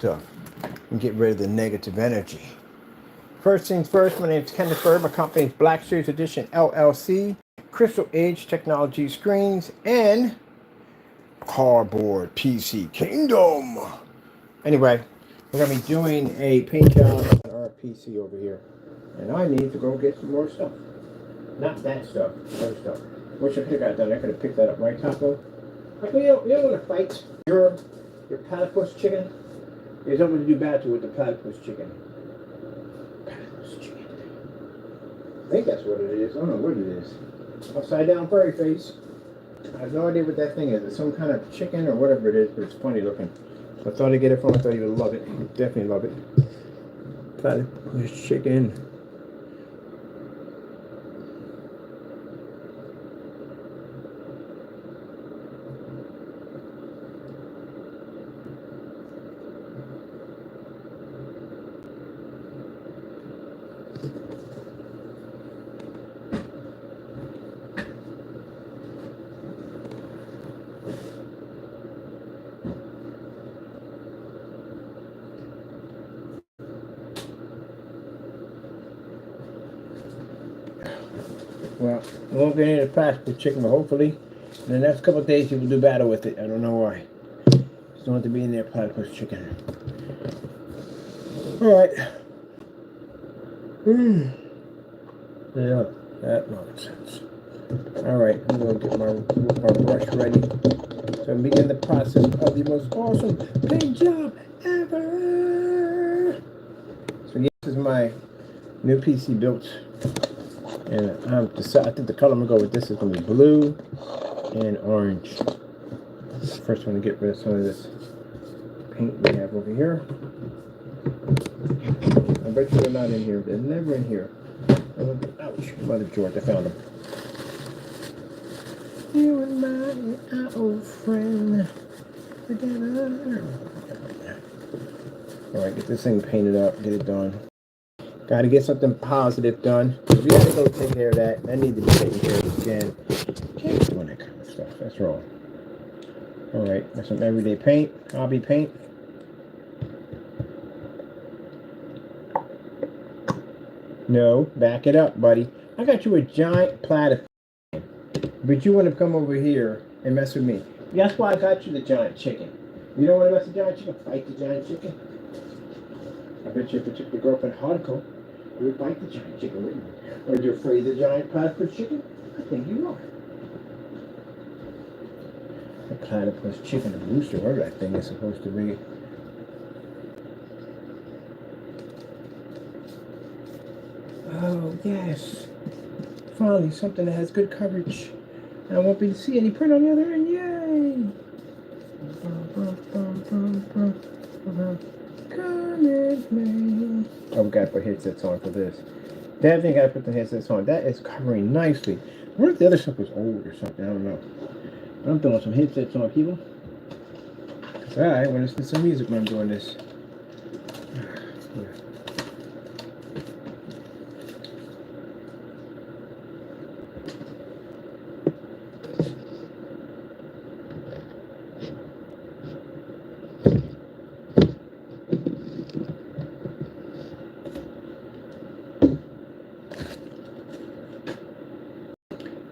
stuff and get rid of the negative energy. First things first, my name is Kenneth Bird. My company is Black Series Edition LLC, Crystal Age Technology Screens, and Cardboard PC Kingdom. Anyway, we're going to be doing a paint job on our PC over here. And I need to go get some more stuff. Not that stuff, other stuff. Wish I could have got done. I could have picked that up, right, Taco? Like, you know when it fights your platypus chicken? There's something to do battle with the platypus chicken. Platypus chicken. I think that's what it is. I don't know what it is. Upside down furry face. I have no idea what that thing is. It's some kind of chicken or whatever it is, but it's funny looking. I thought I'd get it from him. I thought you would love it. You'd definitely love it. Platypus chicken. Well, I won't get any platypus chicken, but hopefully in the next couple of days you will do battle with it. I don't know why. Just don't want to be in there, platypus chicken. Alright. Yeah, that nonsense. Alright, I'm going to get my brush ready. So I'm begin the process of the most awesome paint job ever. So this is my new PC built. And I think the color I'm going to go with this is going to be blue and orange. First, I'm going to get rid of some of this paint we have over here. I bet you they're not in here. They're never in here. Ouch, Mother George, I found them. You and my old friend together. Alright, get this thing painted up, get it done. Got to get something positive done. We got to go take care of that. I need to be taking care of this again. Can't doing that kind of stuff. That's wrong. Alright, got some everyday paint. Hobby paint. No, back it up, buddy. I got you a giant platypus. But you want to come over here and mess with me. That's why I got you the giant chicken. You don't want to mess with the giant chicken? Fight the giant chicken. I bet you if it took your girlfriend hardcore, you would bite the giant chicken, wouldn't you? Or are you afraid of the giant platypus chicken? I think you are. The platypus chicken, the rooster, whatever that thing is supposed to be. Oh, yes. Finally, something that has good coverage. And I won't be to see any print on the other end. Yay! Oh, we gotta put headsets on for this. Definitely gotta put the headsets on. That is covering nicely. I wonder if the other stuff was old or something. I don't know. I'm throwing some headsets on, people. Alright, I want to listen to some music when I'm doing this.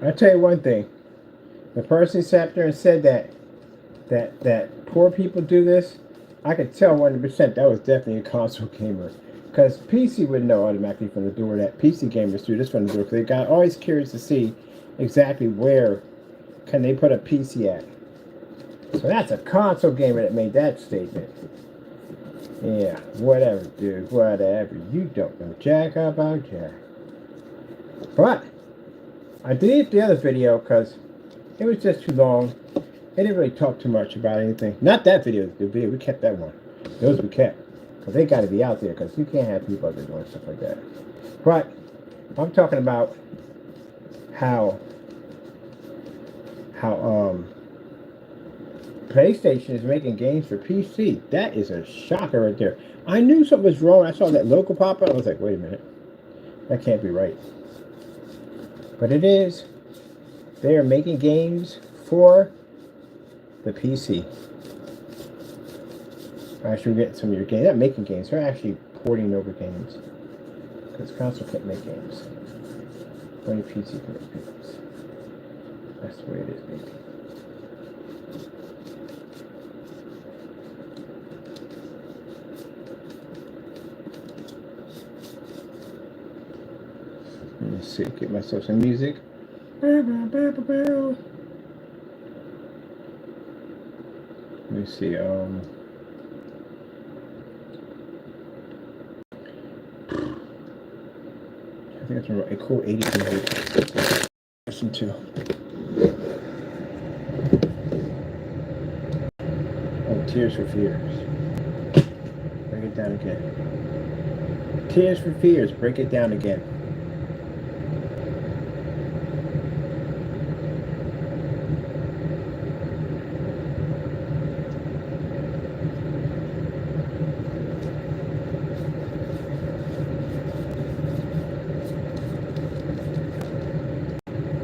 I'll tell you one thing. The person sat there and said that poor people do this, I could tell 100% that was definitely a console gamer. Because PC would know automatically from the door that PC gamers do this from the door. Because they got always curious to see exactly where can they put a PC at. So that's a console gamer that made that statement. Yeah, whatever, dude. Whatever. You don't know jack about jack. But I deleted the other video because it was just too long. It didn't really talk too much about anything. Not that video, the video. We kept that one. Those we kept. Because they got to be out there because you can't have people out there doing stuff like that. But I'm talking about how PlayStation is making games for PC. That is a shocker right there. I knew something was wrong. I saw that logo pop up. I was like, wait a minute. That can't be right. But it is. They are making games for the PC. Actually, we're getting some of your games. They're not making games. They're actually porting over games. Because console can't make games. Only PC can make games. That's the way it is, baby. Let me see. Get myself some music. Let me see. I think it's a cool 80s music. Listen to. Oh, Tears for Fears. Break it down again. Tears for Fears. Break it down again.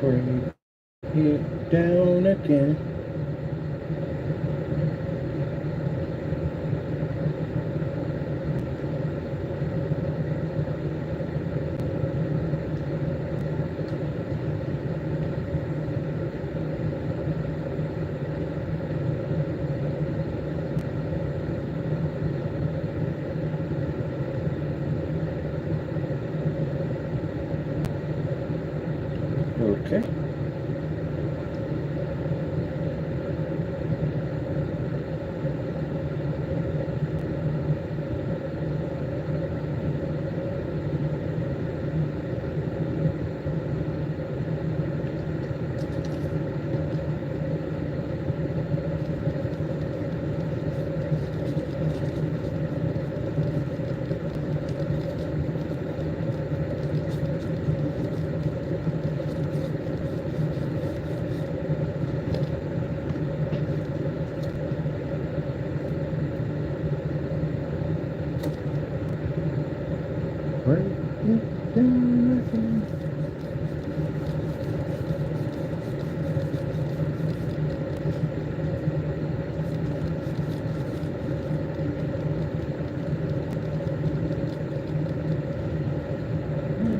Break it down again. Okay. Break it down again.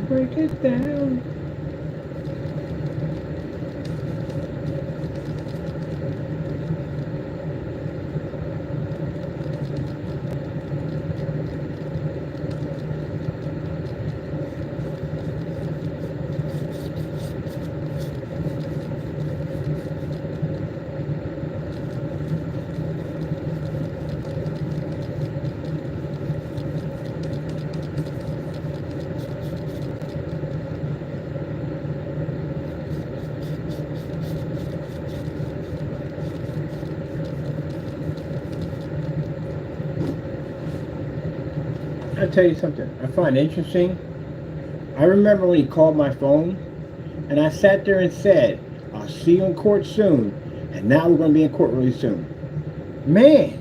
Break it down. I'll tell you something I find interesting. I remember when he called my phone, and I sat there and said, I'll see you in court soon. And now we're going to be in court really soon. Man.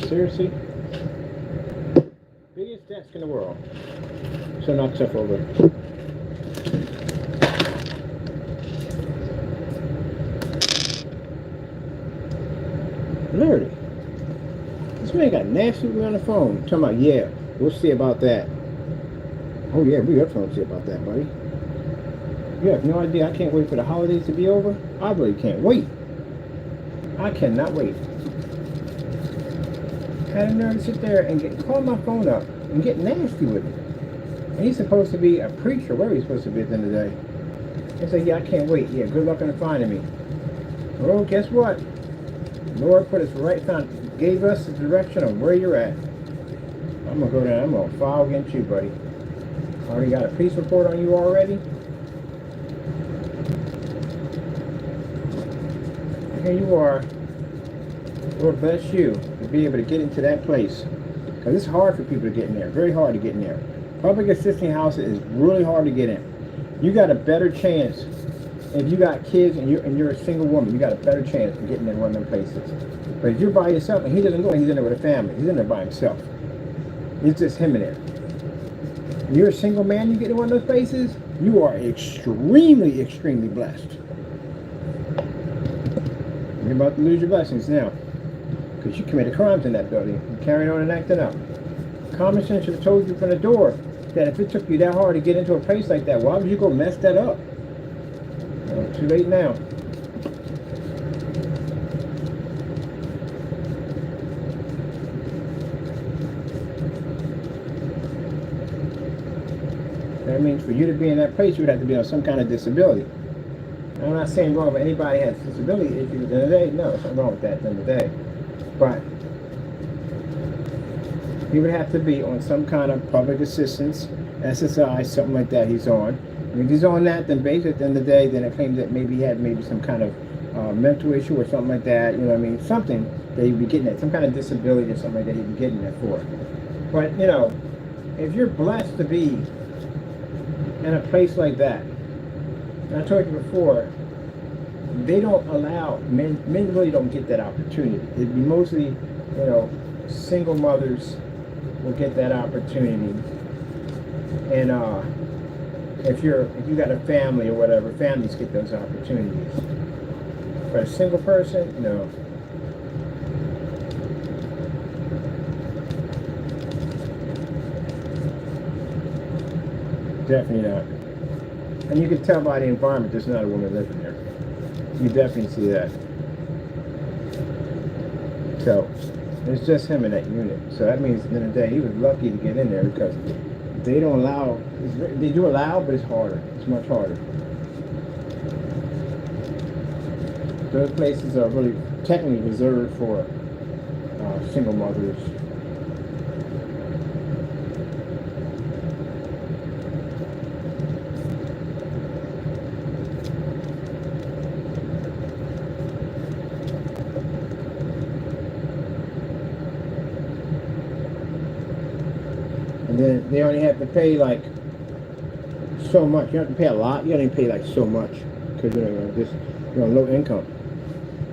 Seriously? Biggest desk in the world. So knock stuff over. Lordy. This man got nasty with me on the phone. Talking about, yeah, we'll see about that. Oh yeah, we definitely will see about that, buddy. You have no idea. I can't wait for the holidays to be over. I really can't wait. I cannot wait. I had a nerve to sit there and call my phone up and get nasty with it. And he's supposed to be a preacher. Where are you supposed to be at the end of the day? He said, yeah, I can't wait. Yeah, good luck on finding me. Well, guess what? The Lord put us right down, gave us the direction of where you're at. I'm going to go down. I'm going to file against you, buddy. I already got a police report on you already. Here you are. Lord bless you to be able to get into that place. Because it's hard for people to get in there. Very hard to get in there. Public assisting houses is really hard to get in. You got a better chance if you got kids and you're a single woman. You got a better chance of getting in one of them places. But if you're by yourself and he doesn't know, he's in there with a family. He's in there by himself. It's just him in there. If you're a single man, you get in one of those places, you are extremely, extremely blessed. You're about to lose your blessings now. Because you committed crimes in that building. You're carrying on and acting up. Common sense should have told you from the door that if it took you that hard to get into a place like that, why would you go mess that up? Well, too late now. That means for you to be in that place, you would have to be on some kind of disability. I'm not saying wrong if anybody has disability issues at the end of the day. No, there's nothing wrong with that at the end of the day. But he would have to be on some kind of public assistance, SSI, something like that he's on. And if he's on that, then basically at the end of the day, then it claims that maybe he had some kind of mental issue or something like that. You know what I mean? Something that he'd be getting at, some kind of disability or something like that he'd be getting that for. But, you know, if you're blessed to be in a place like that, and I told you before, they don't allow men really don't get that opportunity. It'd be mostly, you know, single mothers will get that opportunity. And if you got a family or whatever, families get those opportunities. For a single person, no. Definitely not. And you can tell by the environment there's not a woman living there. You definitely see that. So, it's just him in that unit. So that means at the end of the day, he was lucky to get in there because they don't allow, they do allow, but it's harder. It's much harder. Those places are really technically reserved for single mothers. And then they only have to pay like so much. You don't have to pay a lot. You only pay like so much because you're on low income.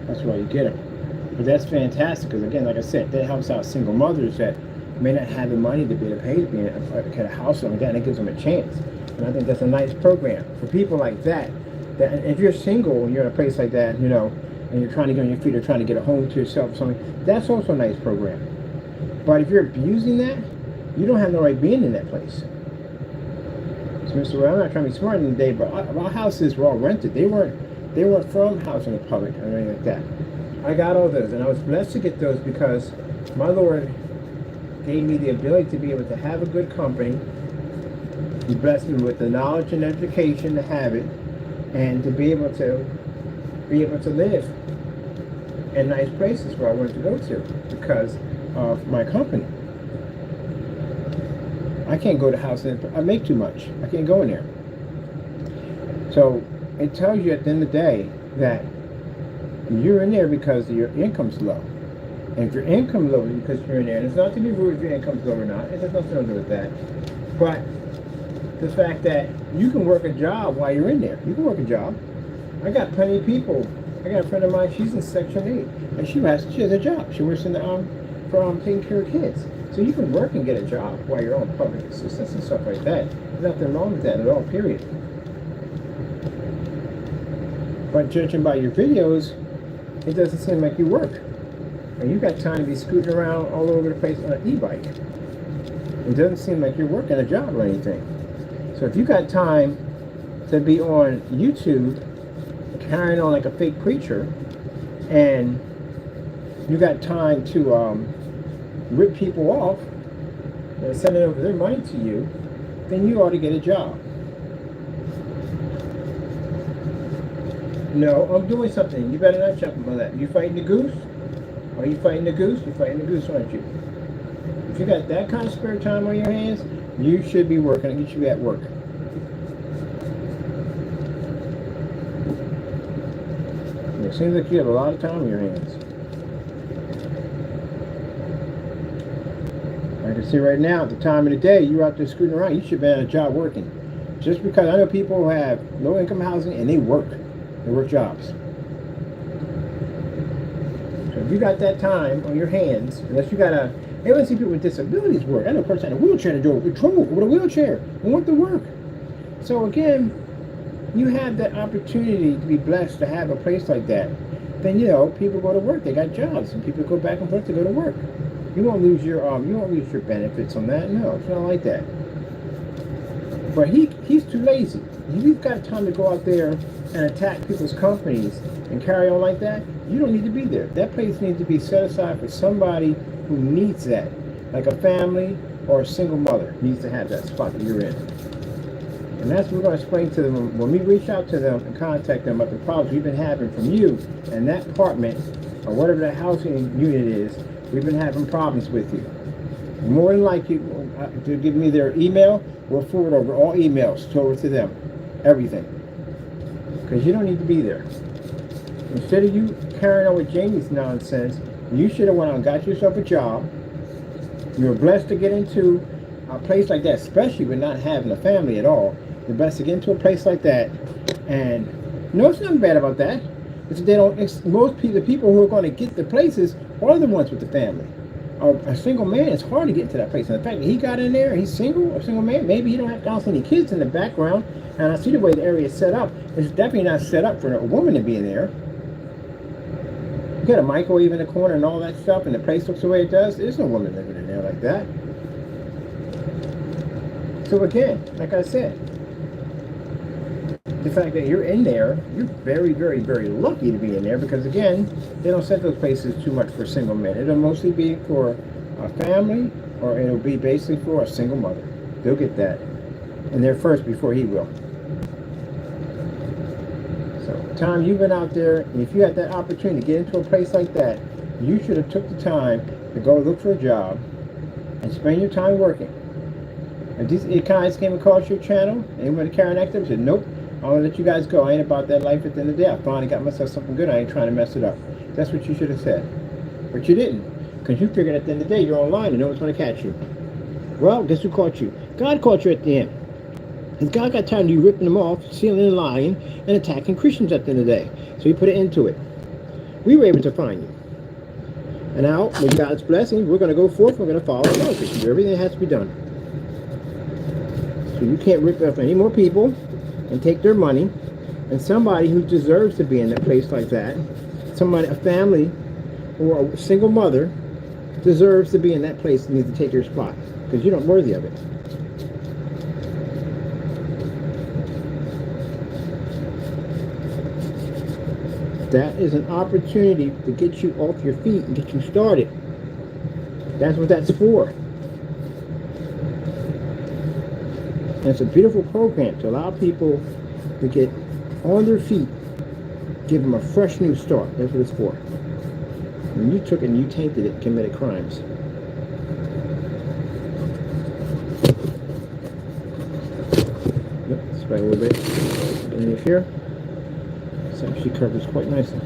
That's why you get them. But that's fantastic because again, like I said, that helps out single mothers that may not have the money to be able to pay to be in a house like that, and it gives them a chance. And I think that's a nice program for people like that. That if you're single and you're in a place like that, you know, and you're trying to get on your feet or trying to get a home to yourself or something, that's also a nice program. But if you're abusing that, you don't have no right being in that place. So, Mr. Well, I'm not trying to be smart in the day, but our houses were all rented. They weren't from housing the public or anything like that. I got all those, and I was blessed to get those because my Lord gave me the ability to be able to have a good company. He blessed me with the knowledge and education to have it, and to be able to live in nice places where I wanted to go to because of my company. I can't go to houses. I make too much. I can't go in there. So it tells you at the end of the day that you're in there because your income's low. And if your income low is because you're in there, and it's not to be rude if your income's low or not. It has nothing to do with that. But the fact that you can work a job while you're in there. You can work a job. I got plenty of people. I got a friend of mine, she's in Section 8. And she has a job. She works in the for taking care of kids. So you can work and get a job while you're on public assistance and stuff like that. There's nothing wrong with that at all, period. But judging by your videos, it doesn't seem like you work. And you got time to be scooting around all over the place on an e-bike. It doesn't seem like you're working a job or anything. So if you got time to be on YouTube carrying on like a fake preacher, and you got time to rip people off and sending over their money to you, then you ought to get a job. No, I'm doing something. You better not jump on that. You fighting the goose? Are you fighting the goose? You're fighting the goose, aren't you? If you got that kind of spare time on your hands, you should be working. You should be at work. It seems like you have a lot of time on your hands. I can see right now, at the time of the day, you're out there scooting around, you should be at a job working. Just because I know people who have low-income housing and they work jobs. So if you got that time on your hands, unless you got a, they want to see people with disabilities work. I know a person in a wheelchair to do it, with a wheelchair, and want to work. So again, you have that opportunity to be blessed to have a place like that. Then people go to work, they got jobs, and people go back and forth to go to work. You won't lose your benefits on that. No, it's not like that. But he's too lazy. If you've got time to go out there and attack people's companies and carry on like that, you don't need to be there. That place needs to be set aside for somebody who needs that, like a family or a single mother needs to have that spot that you're in. And that's what we're going to explain to them when we reach out to them and contact them about the problems we've been having from you and that apartment or whatever that housing unit is. We've been having problems with you. More than likely, to give me their email, we'll forward over all emails over to them, everything. Because you don't need to be there. Instead of you carrying on with Jamie's nonsense, you should have went out and got yourself a job. You were blessed to get into a place like that, especially with not having a family at all. You're blessed to get into a place like that, and it's nothing bad about that. It's they don't. The people who are going to get the places are the ones with the family. A single man, it's hard to get into that place. And the fact that he got in there, he's single, a single man, maybe he don't have any kids in the background. And I see the way the area is set up. It's definitely not set up for a woman to be in there. You got a microwave in the corner and all that stuff, and the place looks the way it does. There's no woman living in there like that. So again, like I said, the fact that you're in there, you're very, very, very lucky to be in there, because again, they don't set those places too much for single men. It'll mostly be for a family, or it'll be basically for a single mother. They'll get that. And they're first before he will. So the time you've been out there, and if you had that opportunity to get into a place like that, you should have took the time to go look for a job and spend your time working. If these guys came across your channel and they wanted to carry an active, said, nope, I'm going to let you guys go. I ain't about that life at the end of the day. I finally got myself something good. I ain't trying to mess it up. That's what you should have said. But you didn't. Because you figured at the end of the day, you're online and no one's going to catch you. Well, guess who caught you? God caught you at the end. And God got tired of you ripping them off, stealing and lying, and attacking Christians at the end of the day. So he put it into it. We were able to find you. And now, with God's blessing, we're going to go forth. We're going to follow the Lord. Do everything that has to be done. So you can't rip off any more people and take their money. And somebody who deserves to be in that place like that, somebody, a family or a single mother, deserves to be in that place and needs to take your spot, because you're not worthy of it. That is an opportunity to get you off your feet and get you started. That's what that's for. And it's a beautiful program to allow people to get on their feet, give them a fresh new start. That's what it's for. When you took it and you tainted it, committed crimes. Yep, spray a little bit underneath here. This actually covers quite nicely.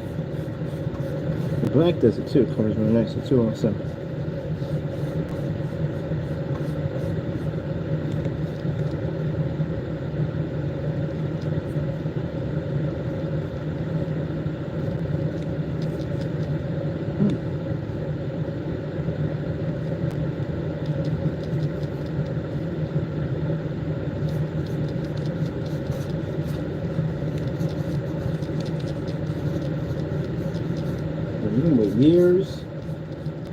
The black does it too. It covers really nicely too also. You can wait years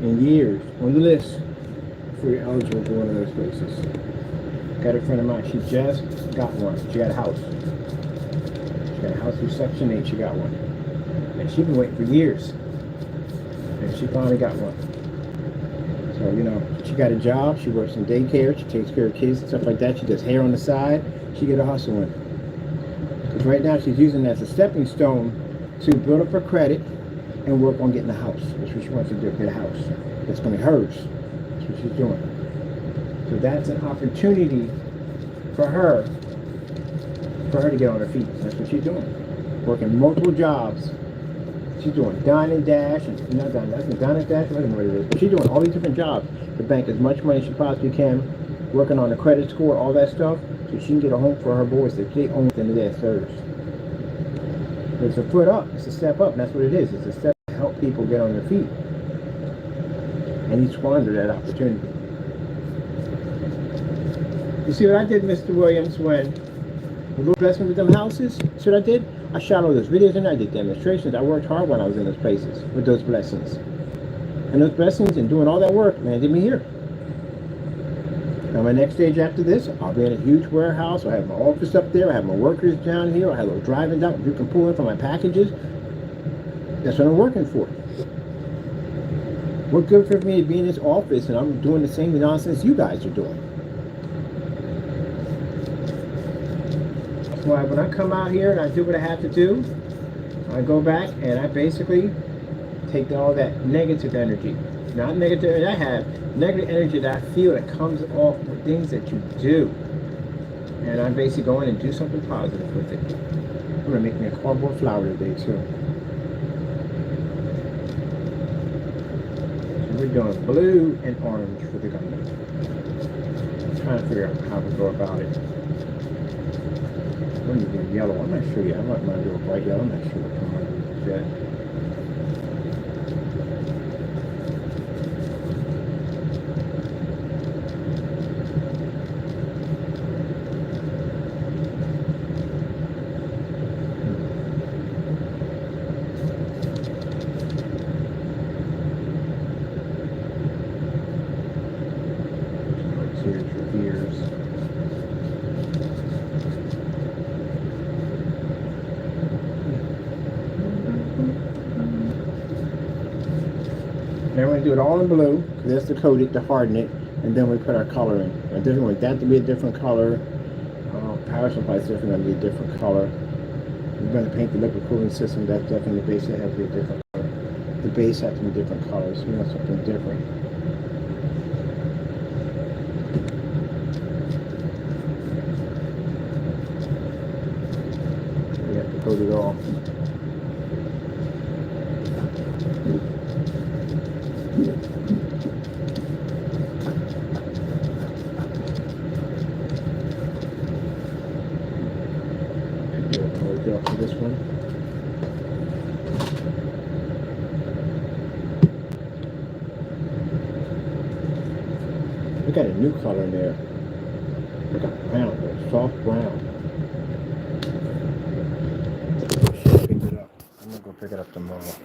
and years on the list before you're eligible for one of those places. Got a friend of mine, she just got one. She got a house. She got a house through Section 8, she got one. And she's been waiting for years. And she finally got one. So, she got a job, she works in daycare, she takes care of kids and stuff like that. She does hair on the side, she get a hustle in. Because right now she's using it as a stepping stone to build up her credit and work on getting a house. That's what she wants to do, get a house. That's going to be hers. That's what she's doing. So that's an opportunity for her to get on her feet. That's what she's doing. Working multiple jobs She's doing Dine and Dash, and not Dine, that's Dine and Dash, I don't know what it is, but she's doing all these different jobs to bank as much money as she possibly can, working on the credit score, all that stuff, so she can get a home for her boys that they own at the end of their thirds. It's a foot up, it's a step up, and that's what it is. It's a step to help people get on their feet. And he squandered that opportunity. You see what I did, Mr. Williams, when the Lord blessed me with them houses? See what I did? I shot all those videos and I did demonstrations. I worked hard when I was in those places with those blessings. And those blessings and doing all that work landed me here. Now my next stage after this, I'll be in a huge warehouse. I'll have my office up there. I have my workers down here. I have a little driving down. You can pull in for my packages. That's what I'm working for. What good for me to be in this office and I'm doing the same nonsense you guys are doing? That's why when I come out here and I do what I have to do, I go back and I basically take all that negative energy. Not negative energy I have, negative energy that I feel that comes off the things that you do. And I basically go in and do something positive with it. I'm going to make me a cardboard flower today too. So we're doing blue and orange for the gunman. I'm trying to figure out how to go about it. I'm going to do yellow. I'm not sure yet. I might do a bright yellow. I'm not sure what I'm going to do yet. Now we're going to do it all in blue, because that's to coat it, to harden it, and then we put our color in. A different one, that to be a different color. Power supply is definitely going to be a different color. We're going to paint the liquid cooling system, that's definitely the base, that has to be a different color. The base has to be different colors, we want something different. We have to coat it all. For this one. We got a new color in there. We got brown, soft brown. Pick it up. I'm gonna go pick it up tomorrow.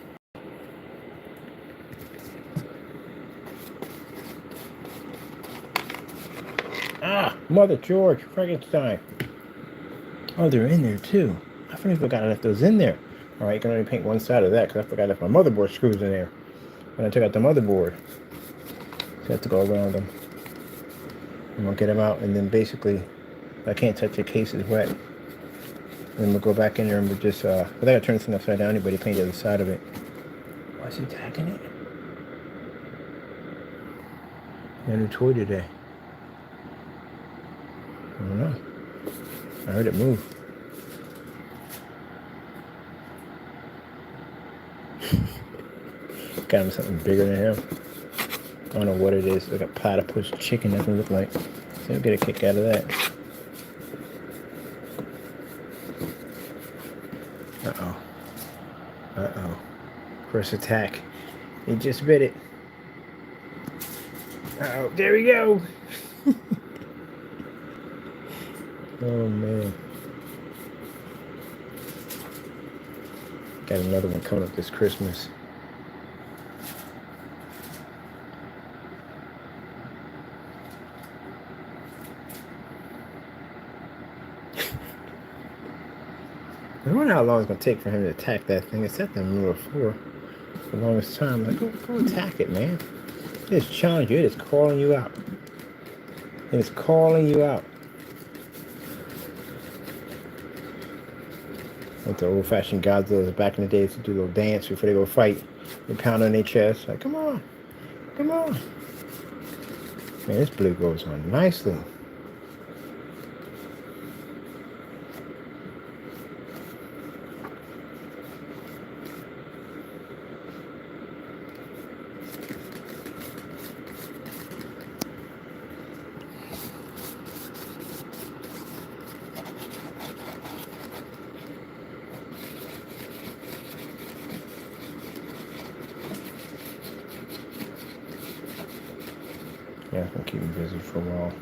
Ah, Mother George, Frankenstein. Oh, they're in there too. I forgot I left those in there. Alright, you can only paint one side of that because I forgot I left my motherboard screws in there. When I took out the motherboard, so I have to go around them. I'm going to get them out, and then basically, I can't touch the case is wet. And we'll go back in there and we'll just, I gotta turn this thing upside down, anybody paint the other side of it. Why is he tacking it? Got a new toy today. I don't know. I heard it move. Got him something bigger than him. I don't know what it is. Like a platypus chicken, doesn't look like. So he'll get a kick out of that. Uh-oh. Uh-oh. First attack. He just bit it. Uh-oh. There we go. Oh, man. Got another one coming up this Christmas. I wonder how long it's going to take for him to attack that thing. It's at the middle of the floor for the longest time. Like, go attack it, man. It is challenging you. It is calling you out. It is calling you out. Like the old-fashioned Godzillas back in the days to do a little dance before they go fight. They pound on their chest. Like, come on. Come on. Man, this blue goes on nicely. Yeah, I can keep you busy for a while.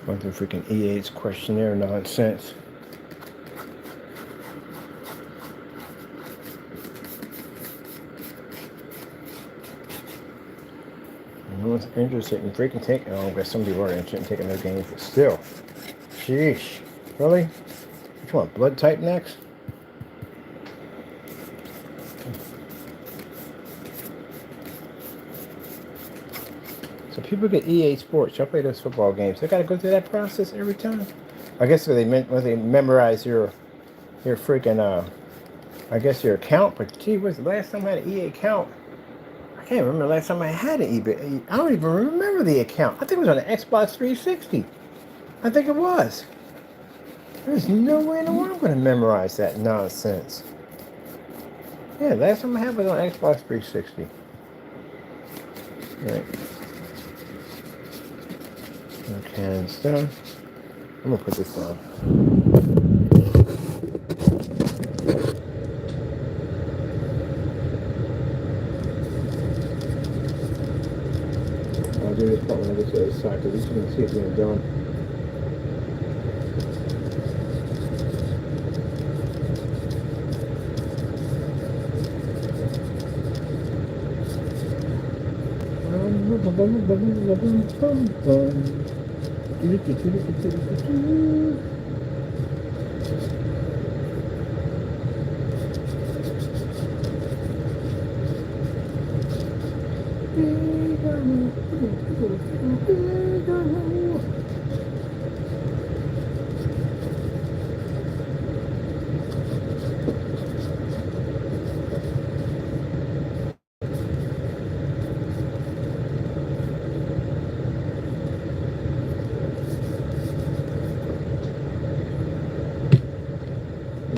Bunch of freaking EA's questionnaire nonsense. No one's interested in freaking taking. Oh, I guess some people are interested in taking their games, but still. Sheesh. Really? Which one? Blood type next? So people get EA Sports. Y'all play those football games. They got to go through that process every time. I guess when they memorize your freaking I guess your account. But gee, what's the last time I had an EA account? I can't remember the last time I had an eBay. I don't even remember the account. I think it was on the Xbox 360. I think it was. There's no way in the world I'm going to memorize that nonsense. Yeah, last time I had was on Xbox 360. Right. Okay, and stuff. I'm going to put this on. I'll do this part when I get to the side, because you can see it being done.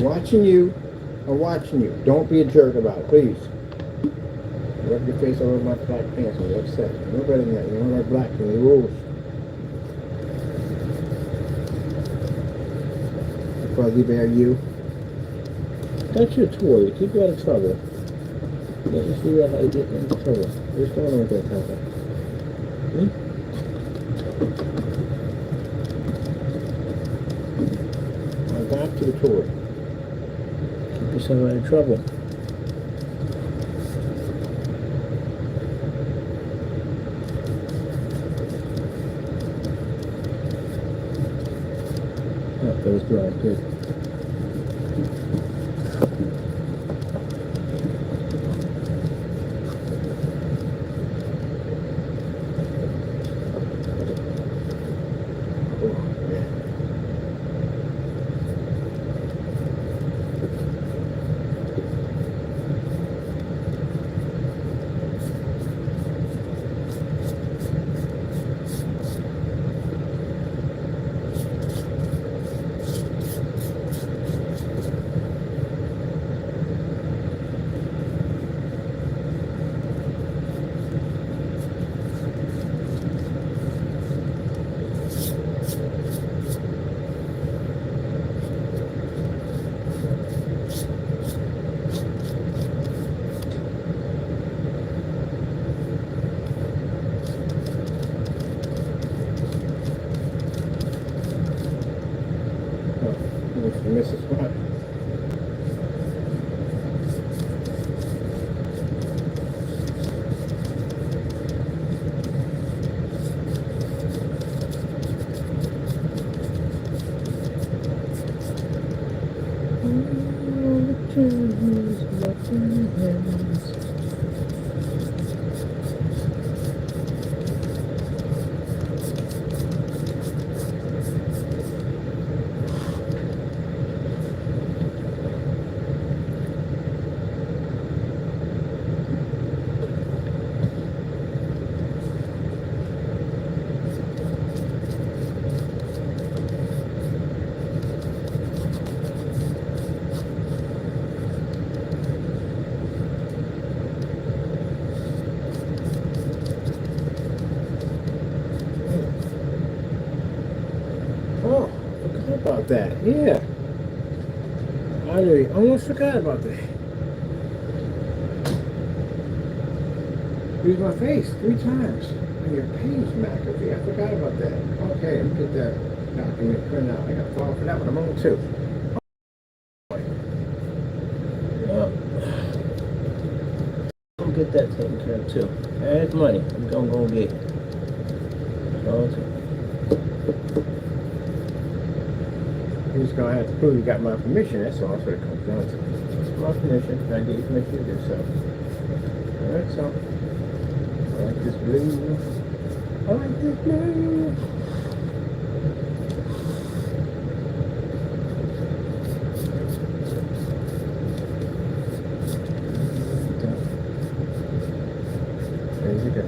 Watching you, I'm watching you. Don't be a jerk about it, please. Rub your face all over my black pants when you're upset. No better than that. You don't like black in the rules. Fuzzy Bear, you. That's your toy. Keep you out of trouble. Let me figure out how to get into trouble. What's going on with that Papa? Now back to the toy. Keep yourself out of trouble. Oh, that was dry. Good. that. Yeah. I really almost forgot about that. Use my face 3 times on your page, McAfee. I forgot about that. Okay, let me get that document printed out. I got to file for that one. I'm on too. I'll get that taken care of too. That's money. I'm gonna go get it. You're just gonna have to prove you got my permission. That's all. That's what it comes down to. It's my permission. I gave you permission to do so. Alright, so I like this blue. I like this blue. There you go.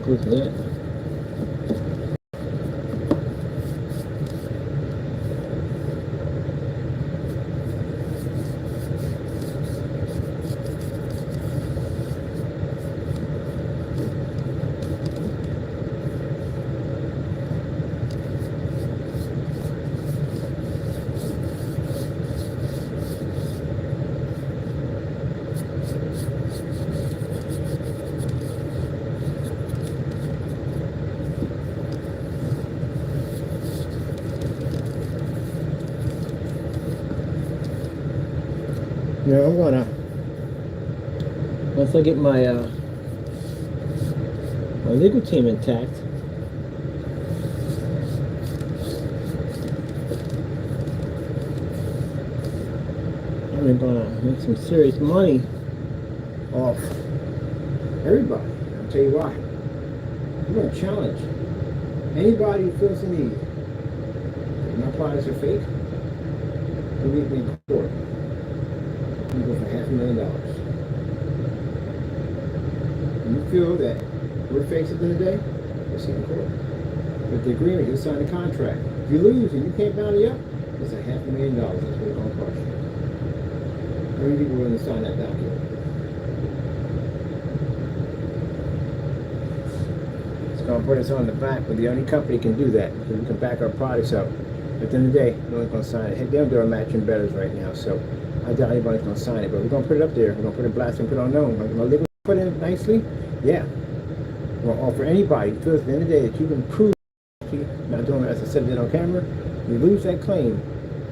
With that. Yeah, I'm gonna, once I get my my legal team intact, I'm gonna make some serious money off everybody. I'll tell you why. I'm gonna challenge anybody who feels the need that my products are fake to meet me in court. You go for $500,000. You feel that we're fakes at the end of the day, we'll see in court. With the agreement, you'll sign the contract. If you lose and you can't bounty up, it's $500,000. That's what it's going to cost you. How many people are willing to sign that document? It's going to put us on the back, but the only company can do that because we can back our products up. At the end of the day, no one's going to sign it. They don't do our matching betters right now, so I doubt anybody's going to sign it, but we're going to put it up there. We're going to put it blast and put it on known. Am I legal to put it nicely? Yeah. We're going to offer anybody who feels at the end of the day that you can prove not doing it as I said it on camera, you lose that claim,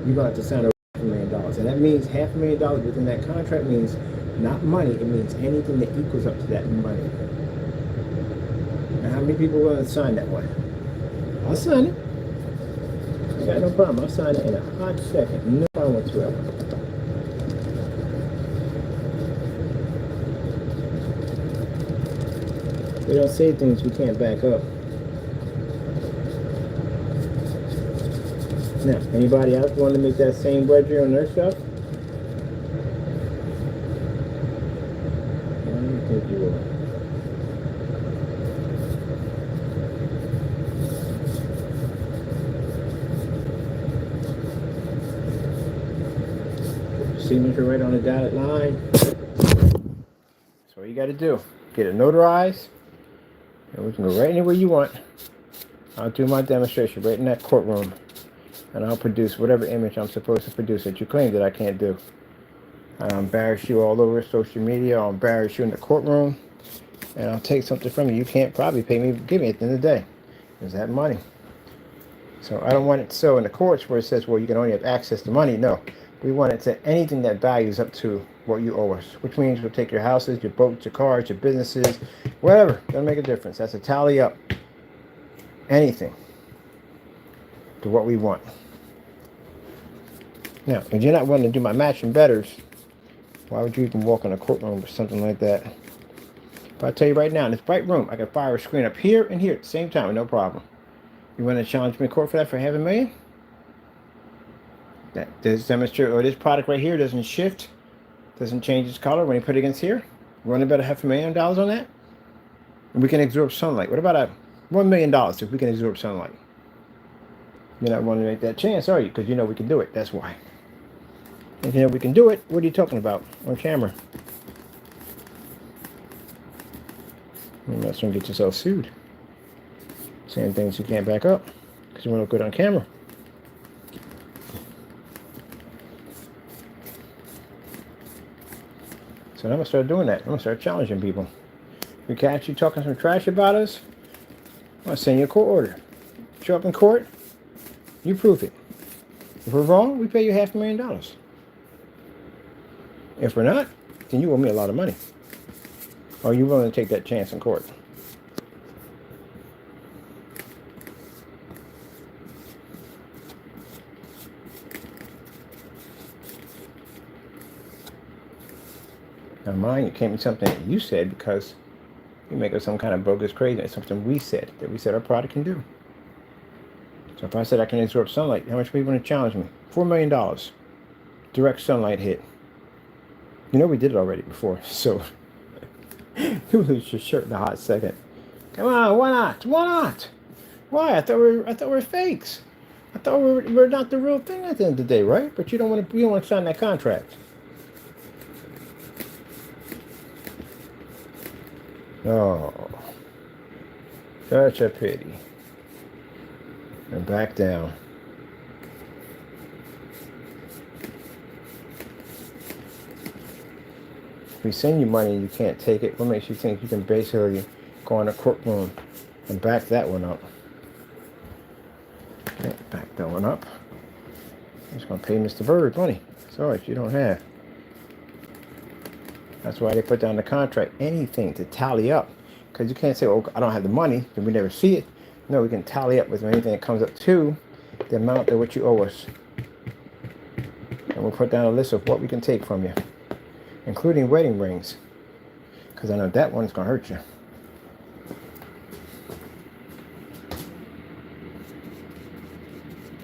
you're going to have to sign over $500,000. And that means $500,000 within that contract means not money, it means anything that equals up to that money. Now, how many people are willing to sign that one? I'll sign it. I got no problem. I'll sign it in a hot second. No problem whatsoever. We don't say things we can't back up. Now, anybody else want to make that same wedger on their stuff? I don't think you will. Signature right on the dotted line. That's what you got to do. Get it notarized, and we can go right anywhere you want. I'll do my demonstration right in that courtroom, and I'll produce whatever image I'm supposed to produce that you claim that I can't do. I'll embarrass you all over social media. I'll embarrass you in the courtroom, and I'll take something from you. You can't probably give me at the end of the day. Is that money? So I don't want it so in the courts where it says, well, you can only have access to money. No. We want it to anything that values up to what you owe us, which means we'll take your houses, your boats, your cars, your businesses, whatever. Doesn't make a difference. That's a tally up. Anything to what we want. Now, if you're not willing to do my matching betters, why would you even walk in a courtroom or something like that? But I'll tell you right now, in this bright room, I can fire a screen up here and here at the same time, no problem. You want to challenge me in court for that for $500,000? That does demonstrate, or this product right here doesn't shift, doesn't change its color when you put it against here. Run about $500,000 on that, and we can absorb sunlight. What about $1 million if we can absorb sunlight? You're not wanting to make that chance, are you? Because you know we can do it. That's why. If you know we can do it, what are you talking about on camera? You're not going to get yourself sued. Saying things you can't back up because you want to look good on camera. So I'm going to start doing that. I'm going to start challenging people. If we catch you talking some trash about us, I'm going to send you a court order. Show up in court, you prove it. If we're wrong, we pay you $500,000. If we're not, then you owe me a lot of money. Are you willing to take that chance in court? Now mind, it can't be something that you said because you make up some kind of bogus crazy. It's something we said, that we said our product can do. So if I said I can absorb sunlight, how much people want to challenge me? $4 million. Direct sunlight hit. You know we did it already before, so you lose your shirt in a hot second. Come on, why not? Why not? Why? I thought we were fakes. I thought we're not the real thing at the end of the day, right? But you don't want to sign that contract. Oh, such a pity. And back down. If we send you money and you can't take it, what makes you think you can basically go in a courtroom and back that one up? Okay, back that one up. I'm just going to pay Mr. Bird money. Sorry, you don't have. That's why they put down the contract, anything to tally up. Because you can't say, oh, I don't have the money, then we never see it. No, we can tally up with anything that comes up to the amount of what you owe us. And we'll put down a list of what we can take from you, including wedding rings. Because I know that one's going to hurt you.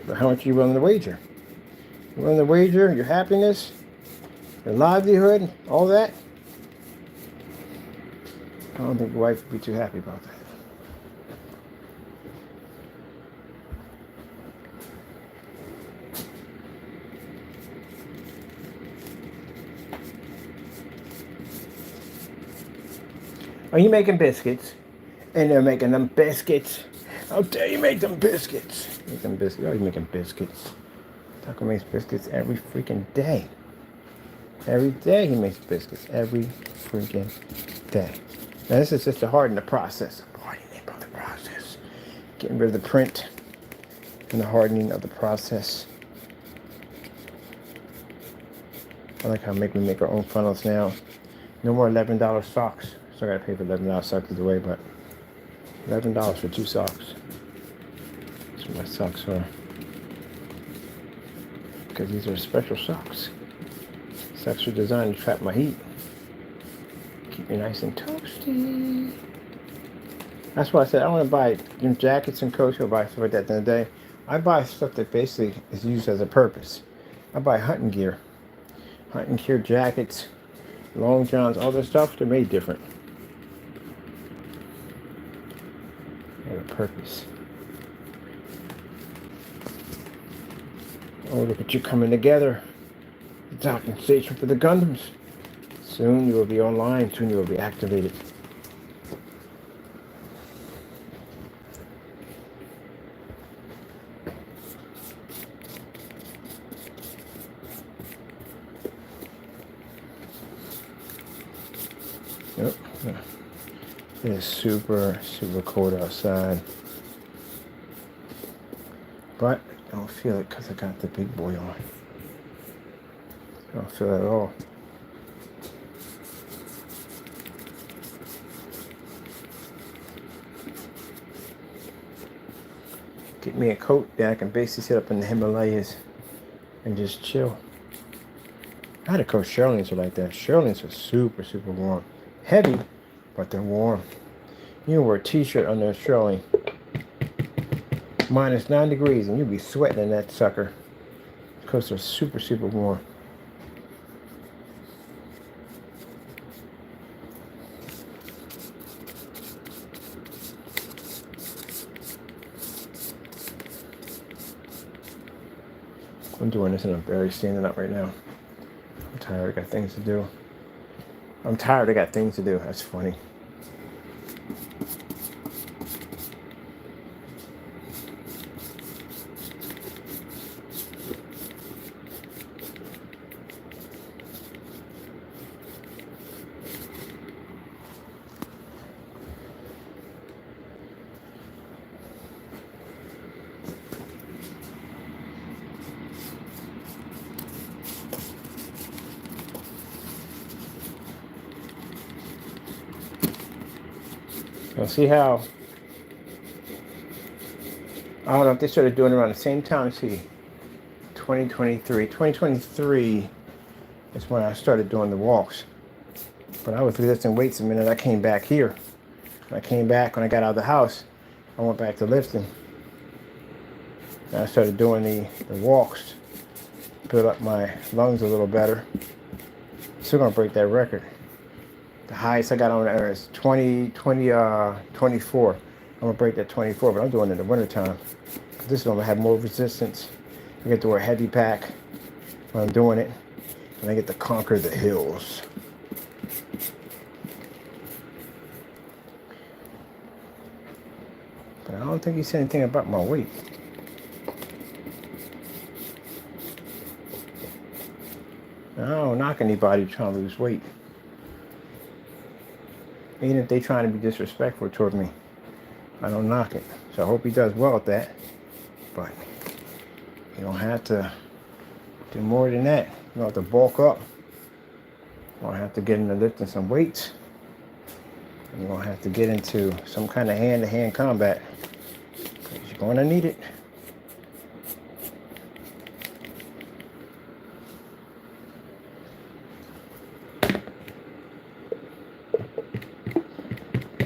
But how much are you willing to wager? You willing to wager your happiness, your livelihood, all that? I don't think your wife would be too happy about that. Are you making biscuits? And they're making them biscuits. How dare you make them biscuits? Make them biscuits. Oh, you're making biscuits. Taco makes biscuits every freaking day. Every day he makes biscuits. Every freaking day. Now this is just to harden the process. Hardening of the process. Getting rid of the print and the hardening of the process. I like how we make our own funnels now. No more $11 socks. Still gotta pay for $11 socks either way, but $11 for 2 socks. That's what my socks are. Because these are special socks. Socks are designed to trap my heat. Keep me nice and toasty. That's why I said I don't want to buy jackets and coats or buy stuff like that at the end of the day. I buy stuff that basically is used as a purpose. I buy hunting gear. Hunting gear jackets, long johns, all this stuff, they're made different. They have a purpose. Oh, look at you coming together. The docking station for the Gundams. Soon you will be online. Soon you will be activated. Yep. It is super, super cold outside. But I don't feel it because I got the big boy on. I don't feel it at all. Get me a coat that I can basically sit up in the Himalayas and just chill. I had to coat Sherlings are like that. Sherlings are super, super warm. Heavy, but they're warm. You can wear a t-shirt under a Sherling. Minus 9 degrees and you'll be sweating in that sucker. Because they're super, super warm. I'm doing this and I'm barely standing up right now. I'm tired, I got things to do. I'm tired, I got things to do. That's funny. Now see how, I don't know if they started doing it around the same time. See, 2023 is when I started doing the walks. But I was lifting weights the minute I came back here. When I came back, when I got out of the house, I went back to lifting. And I started doing the walks, build up my lungs a little better. Still gonna break that record. The highest I got on there is 24. I'm gonna break that 24, but I'm doing it in the wintertime. This is gonna have more resistance. I get to wear a heavy pack when I'm doing it, and I get to conquer the hills. But I don't think he said anything about my weight. I don't knock anybody trying to lose weight. Even if they trying to be disrespectful toward me, I don't knock it. So I hope he does well at that. But you don't have to do more than that. You don't have to bulk up. You don't have to get into lifting some weights. You don't have to get into some kind of hand-to-hand combat. Because you're going to need it.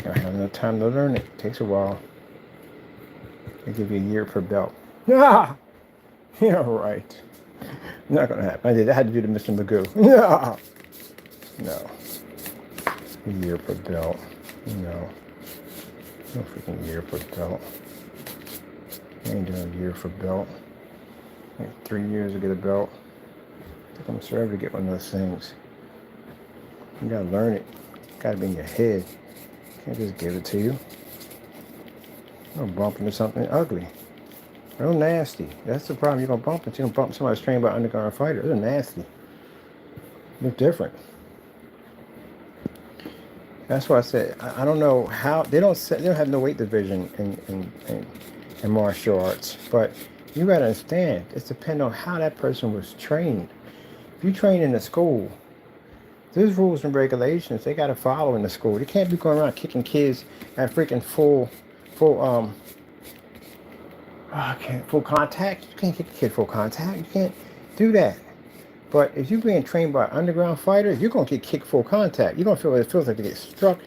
I have no time to learn it. It takes a while. They give you a year per belt. Yeah, yeah, right. Not gonna happen. I had to do the Mr. Magoo. Yeah, no. A year per belt. No freaking year per belt. I ain't doing a year for belt. Like 3 years to get a belt. I think I'm forever to get one of those things. You gotta learn it. Gotta be in your head. Can't just give it to you. You're gonna bump into something ugly. Real nasty. That's the problem. You're gonna bump into. You're gonna bump somebody's trained by underground fighter. They're nasty. They're different. That's why I said I don't know how they don't have no weight division in martial arts. But you gotta understand, it's depending on how that person was trained. If you train in a school, there's rules and regulations they gotta follow in the school. They can't be going around kicking kids at freaking full contact. You can't kick a kid full contact. You can't do that. But if you're being trained by underground fighters, you're gonna get kicked full contact. You're gonna feel what it feels like to get struck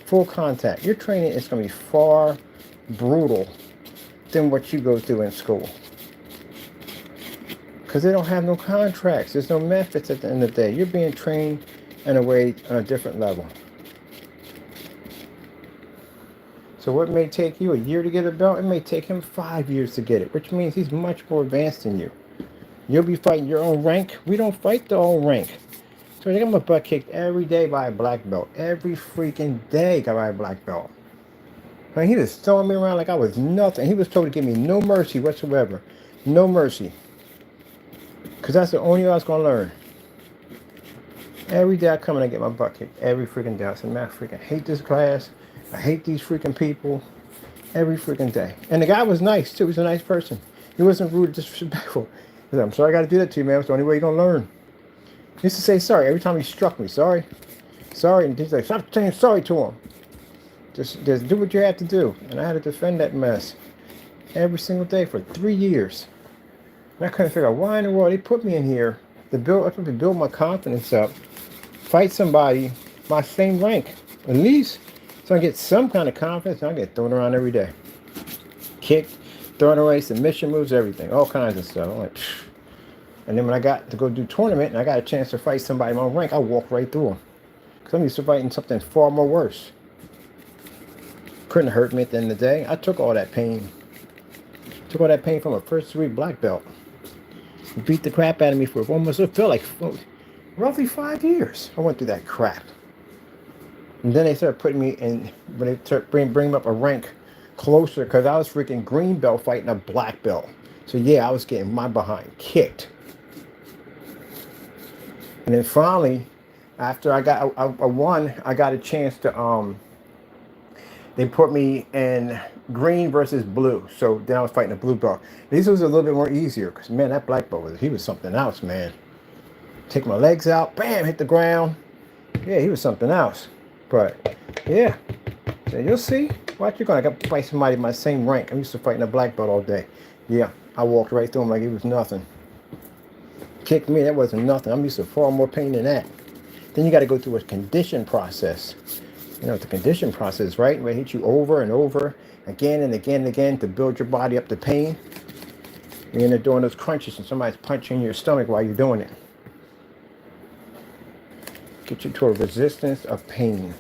full contact. Your training is gonna be far brutal than what you go through in school. Because they don't have no contracts. There's no methods at the end of the day. You're being trained in a way on a different level. So what may take you a year to get a belt, it may take him 5 years to get it, which means he's much more advanced than you. You'll be fighting your own rank. We don't fight the own rank. So I think I'm a butt kicked every day by a black belt. Every freaking day by a black belt. I mean, he was throwing me around like I was nothing. He was told to give me no mercy whatsoever. No mercy. Because that's the only way I was going to learn. Every day I come and I get my butt kicked. Every freaking day. I said, man, I freaking hate this class. I hate these freaking people. Every freaking day. And the guy was nice, too. He was a nice person. He wasn't rude or disrespectful. He said, I'm sorry I got to do that to you, man. It's the only way you're going to learn. He used to say sorry every time he struck me. Sorry. Sorry. And he's like, stop saying sorry to him. Just do what you have to do. And I had to defend that mess. every single day for 3 years. And I couldn't figure out why in the world they put me in here to build my confidence up, fight somebody my same rank, at least, so I get some kind of confidence. And I get thrown around every day, kicked, thrown away, submission moves, everything, all kinds of stuff. I'm like, phew. And then when I got to go do tournament and I got a chance to fight somebody my own rank, I walked right through them. Because I'm used to fighting something far more worse. Couldn't hurt me at the end of the day. I took all that pain. Took all that pain from a first degree black belt. Beat the crap out of me for almost, it felt like roughly 5 years. I went through that crap. And then they started putting me in, when they started bringing up a rank closer, because I was freaking green belt fighting a black belt. So yeah, I was getting my behind kicked. And then finally, after I won, I got a chance to, they put me in green versus blue. So then I was fighting a blue belt. This was a little bit more easier because, man, that black belt, he was something else, man. Take my legs out, bam, hit the ground. Yeah, he was something else. But, yeah, so you'll see. Watch, you're going to fight somebody my same rank. I'm used to fighting a black belt all day. Yeah, I walked right through him like it was nothing. Kicked me, that wasn't nothing. I'm used to far more pain than that. Then you got to go through a condition process. You know, the condition process, right? Where they hit you over and over, again and again and again to build your body up to pain. You're in there doing those crunches and somebody's punching your stomach while you're doing it. Get you to a resistance of pain.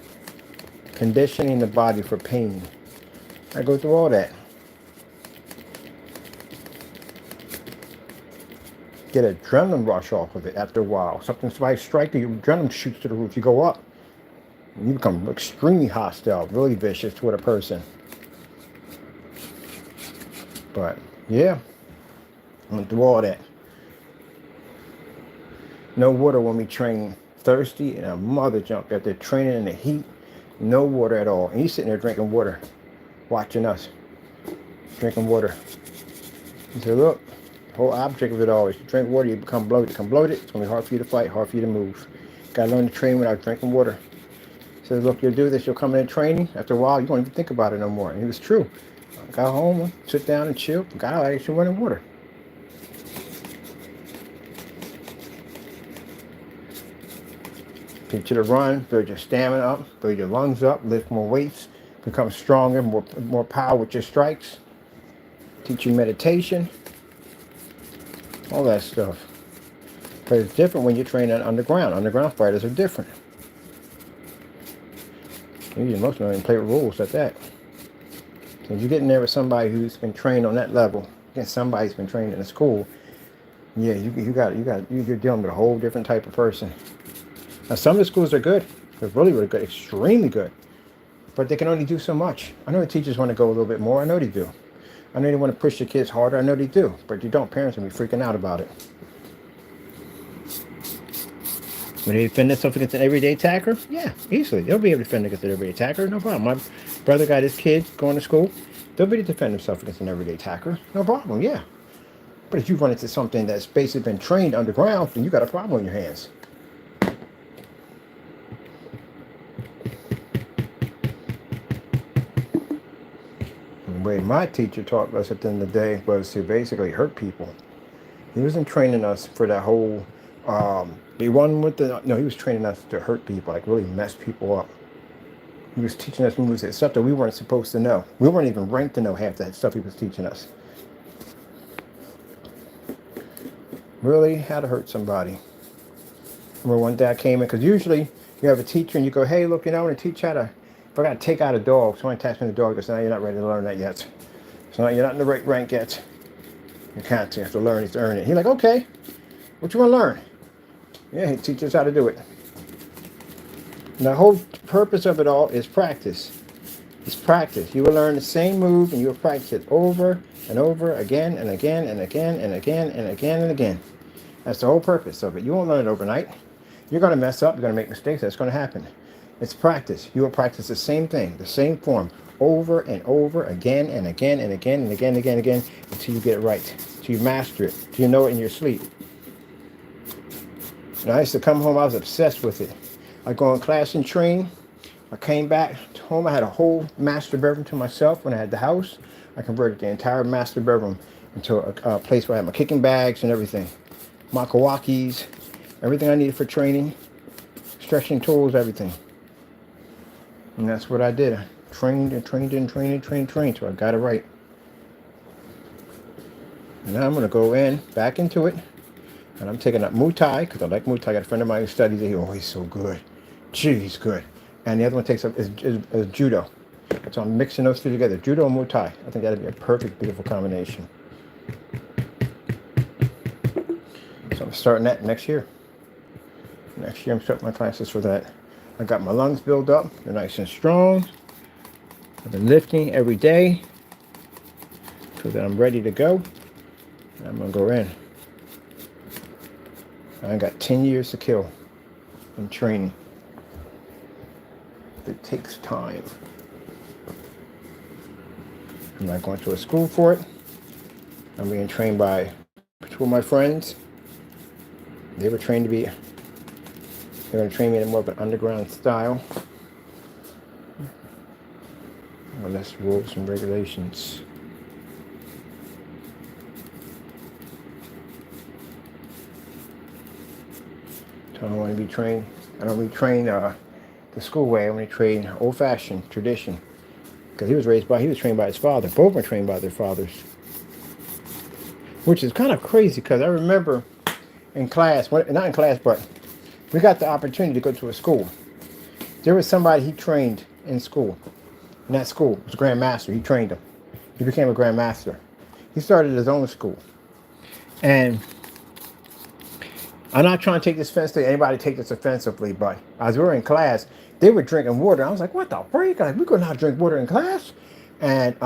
Conditioning the body for pain. I go through all that. Get an adrenaline rush off of it after a while. Somebody strikes you, your adrenaline shoots to the roof. You go up. You become extremely hostile, really vicious toward a person. But, yeah, I went through all that. No water when we train. Thirsty and a mother jump after training in the heat. No water at all. And he's sitting there drinking water, watching us, drinking water. He said, look, the whole object of it all is to drink water, you become bloated. Become bloated, it's going to be hard for you to fight, hard for you to move. Got to learn to train without drinking water. He says, look, you'll do this, you'll come in training. After a while, you won't even think about it no more. And it was true. I got home, sit down and chill. Got out, I actually went in water. Teach you to run, build your stamina up, build your lungs up, lift more weights, become stronger, more power with your strikes. Teach you meditation, all that stuff. Because it's different when you're training underground. Underground fighters are different. Usually most of them don't play with rules like that. So if you're getting there with somebody who's been trained on that level, against somebody who's been trained in a school, yeah, you're dealing with a whole different type of person. Now, some of the schools are good. They're really, really good. Extremely good. But they can only do so much. I know the teachers want to go a little bit more. I know they do. I know they want to push the kids harder. I know they do. But you don't. Parents will be freaking out about it. Will they defend themselves against an everyday attacker? Yeah, easily. They'll be able to defend against an everyday attacker. No problem. My brother got his kids going to school. They'll be able to defend themselves against an everyday attacker. No problem, yeah. But if you run into something that's basically been trained underground, then you got a problem on your hands. The way my teacher taught us at the end of the day was to basically hurt people. He wasn't training us for that whole, he was training us to hurt people, like really mess people up. He was teaching us moves and stuff that we weren't supposed to know. We weren't even ranked to know half that stuff he was teaching us. Really how to hurt somebody. I remember one day I came in, because usually you have a teacher and you go, hey, look, I want to teach how to, if I got to take out a dog, someone attacks me to the dog, because now you're not ready to learn that yet. So now you're not in the right rank yet. You can't. You have to learn it to earn it. He's like, okay, what you want to learn? Yeah, he teaches us how to do it. And the whole purpose of it all is practice. It's practice. You will learn the same move and you will practice it over and over again and again and again and again and again and again. That's the whole purpose of it. You won't learn it overnight. You're going to mess up. You're going to make mistakes. That's going to happen. It's practice. You will practice the same thing, the same form, over and over again and again and again and again and again and again until you get it right, until you master it, until you know it in your sleep. And I used to come home, I was obsessed with it. I'd go in class and train. I came back home, I had a whole master bedroom to myself when I had the house. I converted the entire master bedroom into a place where I had my kicking bags and everything. My Kawakis, everything I needed for training, stretching tools, everything. And that's what I did. I trained and trained and trained and trained and trained till I got it right. And now I'm going to go back into it. And I'm taking up Muay Thai because I like Muay Thai. I got a friend of mine who studies it. He's so good. Gee, he's good. And the other one takes up is Judo. So I'm mixing those two together, Judo and Muay Thai. I think that'd be a perfect, beautiful combination. So I'm starting that next year. Next year I'm starting my classes for that. I got my lungs built up. They're nice and strong. I've been lifting every day so that I'm ready to go. I'm going to go in. I got 10 years to kill in training. It takes time. I'm not going to a school for it. I'm being trained by two of my friends. They were trained to be, they're going to train me in more of an underground style. Less rules and regulations. So I don't want to be trained. I don't retrain the school way. I want to train old-fashioned tradition. Because he was trained by his father. Both were trained by their fathers. Which is kind of crazy because I remember in class, not in class, but we got the opportunity to go to a school. There was somebody he trained in school. In that school, it was a grandmaster. He trained him. He became a grandmaster. He started his own school. And I'm not trying to take this offense to anybody take this offensively, but as we were in class, they were drinking water. I was like, what the freak? Like, we could not drink water in class? And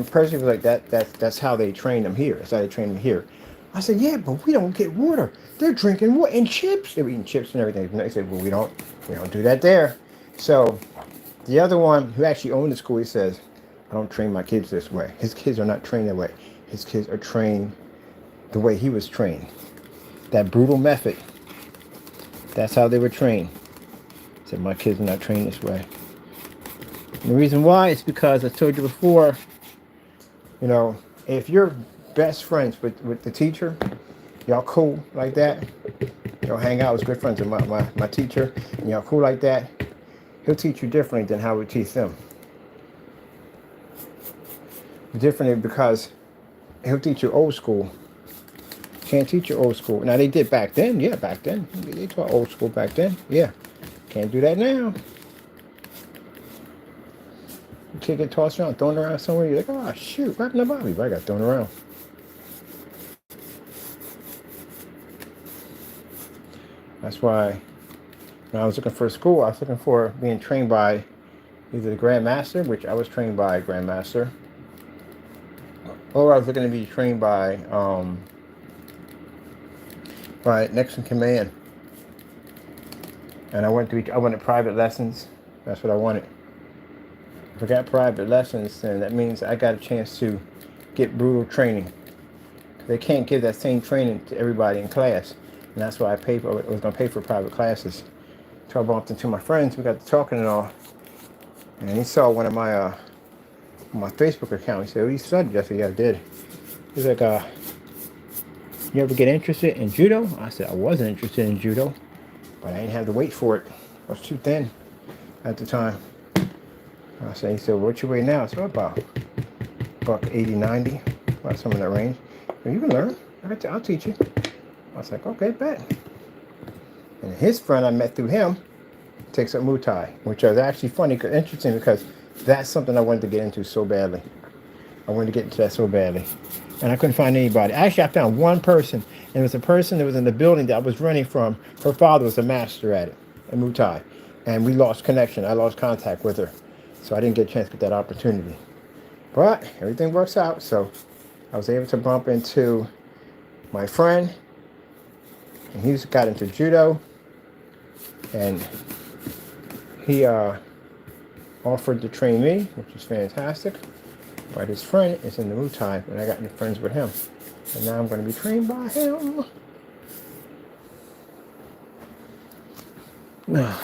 President was like, that's how they train them here. That's how they train them here. I said, yeah, but we don't get water. They're drinking water and chips. They were eating chips and everything. And they said, well, we don't do that there. So the other one who actually owned the school, he says, I don't train my kids this way. His kids are not trained that way. His kids are trained the way he was trained. That brutal method. That's how they were trained. He said, my kids are not trained this way. And the reason why is because I told you before, if you're best friends with the teacher, y'all cool like that, y'all hang out as good friends with my teacher, and y'all cool like that, he'll teach you differently than how we teach them. Differently because he'll teach you old school. Can't teach you old school. Now they did back then, yeah, back then. They taught old school back then, yeah. Can't do that now. You can't get tossed around, thrown around somewhere, you're like, oh shoot, what happened to Bobby? But I got thrown around. That's why when I was looking for a school, I was looking for being trained by either the Grandmaster, which I was trained by a Grandmaster, or I was looking to be trained by next in command. And I wanted private lessons. That's what I wanted. If I got private lessons, then that means I got a chance to get brutal training. They can't give that same training to everybody in class. And that's why I was going to pay for private classes. So I bumped into my friends. We got to talking and all. And he saw one of my Facebook account. He said, oh, you studied? I said, yeah, I did. He's like, you ever get interested in judo? I said, I wasn't interested in judo, but I didn't have to wait for it. I was too thin at the time. He said, what you weigh now? I said, about buck 80, 90, about some in that range. Well, you can learn. I'll teach you. I was like, okay, bet. And his friend I met through him takes up Muay Thai, which was actually interesting because that's something I wanted to get into so badly. I wanted to get into that so badly. And I couldn't find anybody. Actually, I found one person, and it was a person that was in the building that I was running from. Her father was a master at it, at Muay Thai. And we lost connection. I lost contact with her. So I didn't get a chance to get that opportunity. But everything works out. So I was able to bump into my friend. And he's got into judo. And he offered to train me, which is fantastic. But his friend is in the Muay Thai, and I got friends with him. And now I'm going to be trained by him. My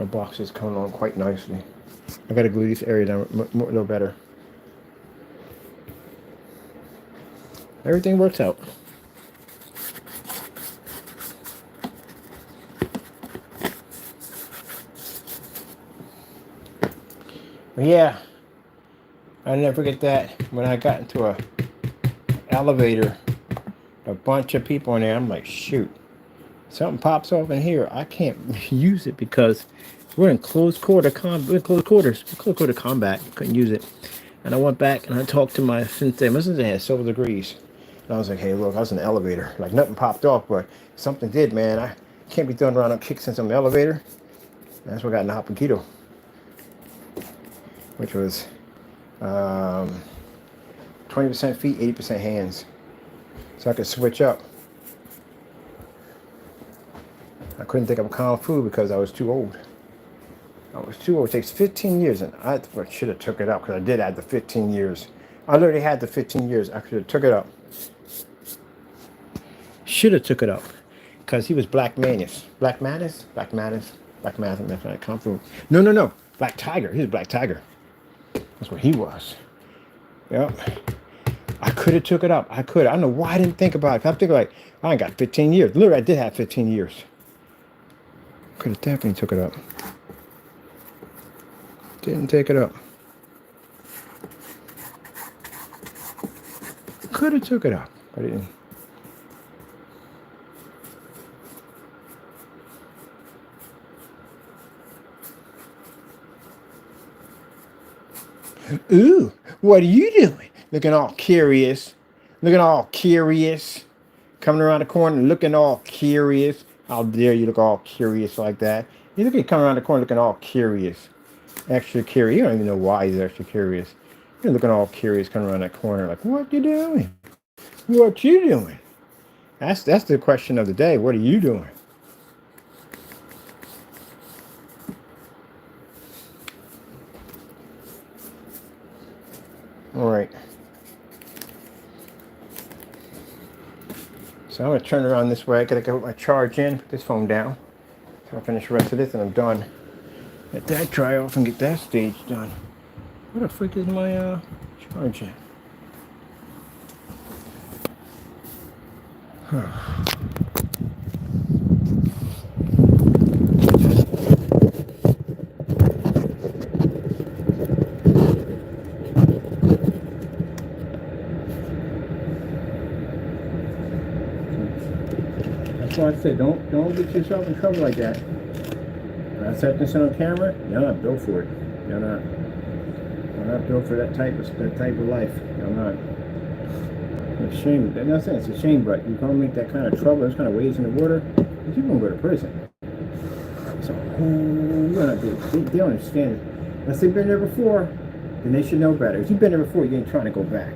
box is coming on quite nicely. I gotta glue this area down a little better. Everything works out. But yeah, I'll never forget that when I got into a elevator, a bunch of people in there. I'm like, shoot, something pops off in here. I can't use it because we're in close quarters. Close quarter combat. Couldn't use it. And I went back and I talked to my sensei. My sensei had several degrees. And I was like, hey, look, I was in the elevator. Like, nothing popped off, but something did, man. I can't be throwing around on kicks in some elevator. And that's what got in the Hapkido, which was 20% feet, 80% hands. So I could switch up. I couldn't think of Kung Fu because I was too old. I was too old. It takes 15 years, and I should have took it up because I did add the 15 years. I literally had the 15 years. I should have took it up. Should have took it up because he was Black Manus. Black Manus? Black Manus? Black Manus, that's right, Kung Fu. No. Black Tiger. He was Black Tiger. That's what he was. Yep. I could have took it up. I could. I don't know why I didn't think about it. I'm thinking like, I ain't got 15 years. Literally, I did have 15 years. Could have definitely took it up. Didn't take it up. Could have took it up. I didn't. Ooh, what are you doing? Looking all curious. Looking all curious. Coming around the corner looking all curious. How dare you look all curious like that? You look at coming around the corner looking all curious. Extra curious. You don't even know why he's extra curious. You're looking all curious coming around that corner like, what you doing? What you doing? That's the question of the day. What are you doing? All right. So I'm going to turn around this way. I got to go put my charge in, put this phone down. So I'll finish the rest of this and I'm done. Let that dry off and get that stage done. Where the freak is my charge at? Huh. That's why I said don't get yourself in trouble like that. When I set this on camera, you're not built for it. You're not built for that type of life. You're not. It's a shame. I'm not saying it's a shame, but you're gonna make that kind of trouble, those kind of waves in the water, you're gonna go to prison. So they don't understand it. Unless they've been there before, then they should know better. If you've been there before, you ain't trying to go back.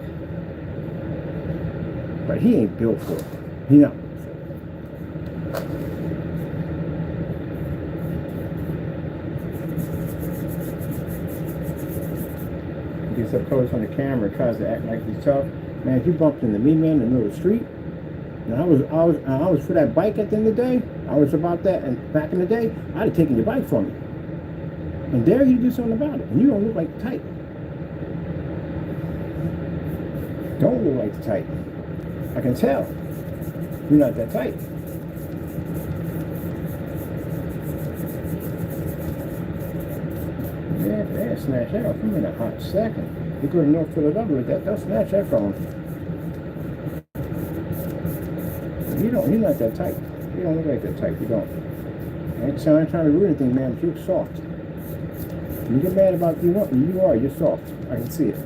But he ain't built for it. He not. He gets up close on the camera, tries to act like he's tough. Man, if you bumped into me, man, in the middle of the street, and I was for that bike at the end of the day. I was about that, and back in the day, I'd have taken your bike from you. And dare you to do something about it, and you don't look like the type. Don't look like the type. I can tell. You're not that type. Yeah, they'll snatch that off him in a hot second. You go to North Philadelphia with that, they'll snatch that from him. You're not that type. You don't look like that type. You don't. I ain't trying to ruin anything, man, but you're soft. When you get mad about you are, you're soft. I can see it.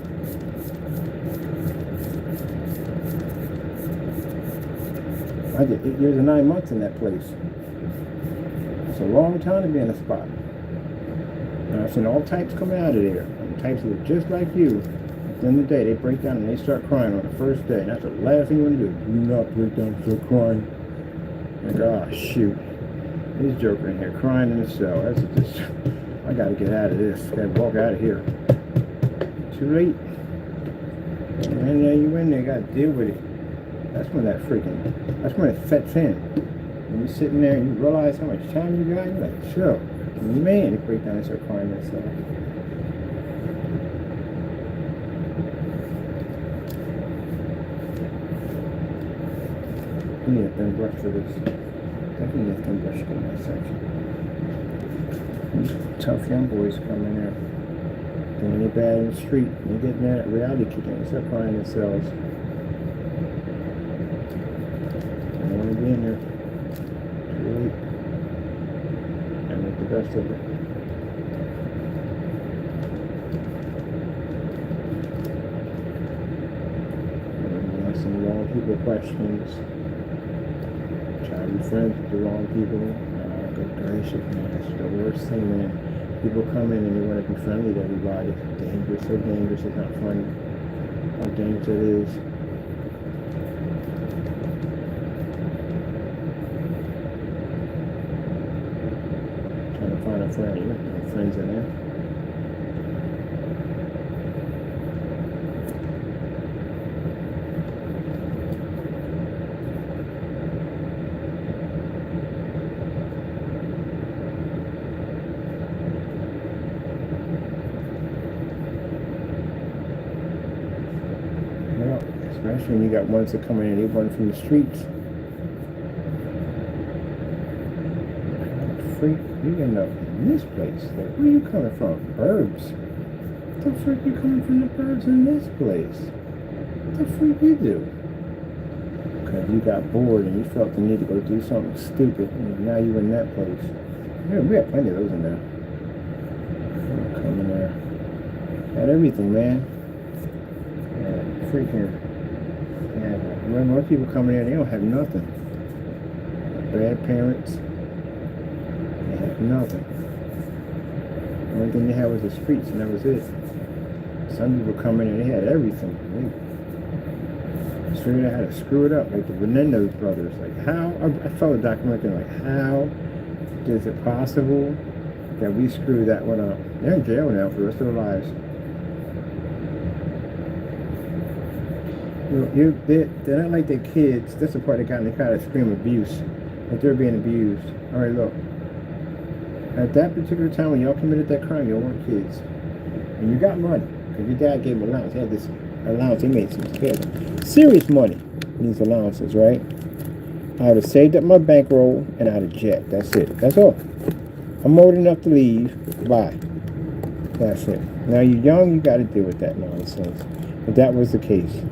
I did 8 years and 9 months in that place. It's a long time to be in a spot. And I've seen all types coming out of there. And types that are just like you. At the end of the day, they break down and they start crying on the first day. And that's the last thing you want to do. Do not break down and start crying. Like, oh, shoot. This joker in here crying in the cell. That's just, I got to get out of this. Got to walk out of here. Too late. And then you in there, got to deal with it. That's when it sets in. When you're sitting there and you realize how much time you got, you're like, sure. Man, they break down and start crying themselves. He need a thin brush for this. I think he needs a thin brush to get that section. Tough young boys coming in there. Doing it bad in the street. They're getting that reality kick in. Stop crying themselves. I don't want to be in there. Really. And make the best of it. Asking the wrong people questions. Try to be friends with the wrong people. Good gracious, man. It's the worst thing, man. People come in and they want to be friendly to everybody. Dangerous, so dangerous, it's not funny. How dangerous it is. Trying to find a friend. You have no friends in there. Especially when you got ones that come in and they run from the streets. Freak, you end up in this place. Like, where you coming from? Burbs. What the freak you coming from the burbs in this place? What the freak you do? Because you got bored and you felt the need to go do something stupid and now you're in that place. Yeah, we have plenty of those in there. Come in there. Got everything, man. Freaking. When most people come in here, they don't have nothing. Bad parents, they have nothing. The only thing they had was the streets, and that was it. Some people come in and they had everything. They figured out how to screw it up, like the Menendez brothers. Like how? I saw the documentary. Like how is it possible that we screwed that one up? They're in jail now for the rest of their lives. They're not like their kids. That's the part they kind of scream abuse. Like they're being abused. Alright, look. At that particular time when y'all committed that crime, y'all weren't kids. And you got money. Because your dad gave him allowance. He had this allowance. He made some serious money in these allowances, right? I would have saved up my bankroll and I'd have jet. That's it. That's all. I'm old enough to leave. Bye. That's it. Now you're young, you got to deal with that nonsense. But that was the case.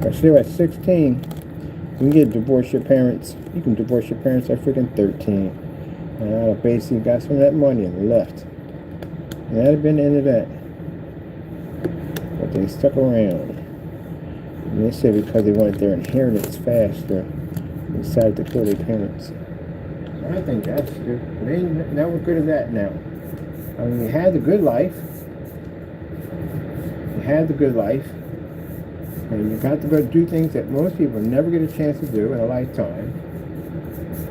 Actually, at 16, you can divorce your parents. You can divorce your parents at freaking 13. And I'd have basically got some of that money and left. And that'd have been the end of that. But they stuck around. And they said because they wanted their inheritance faster, they decided to kill their parents. So I think that's good. They ain't never good at that now. I mean, you had the good life. You had the good life. And you got to go do things that most people never get a chance to do in a lifetime.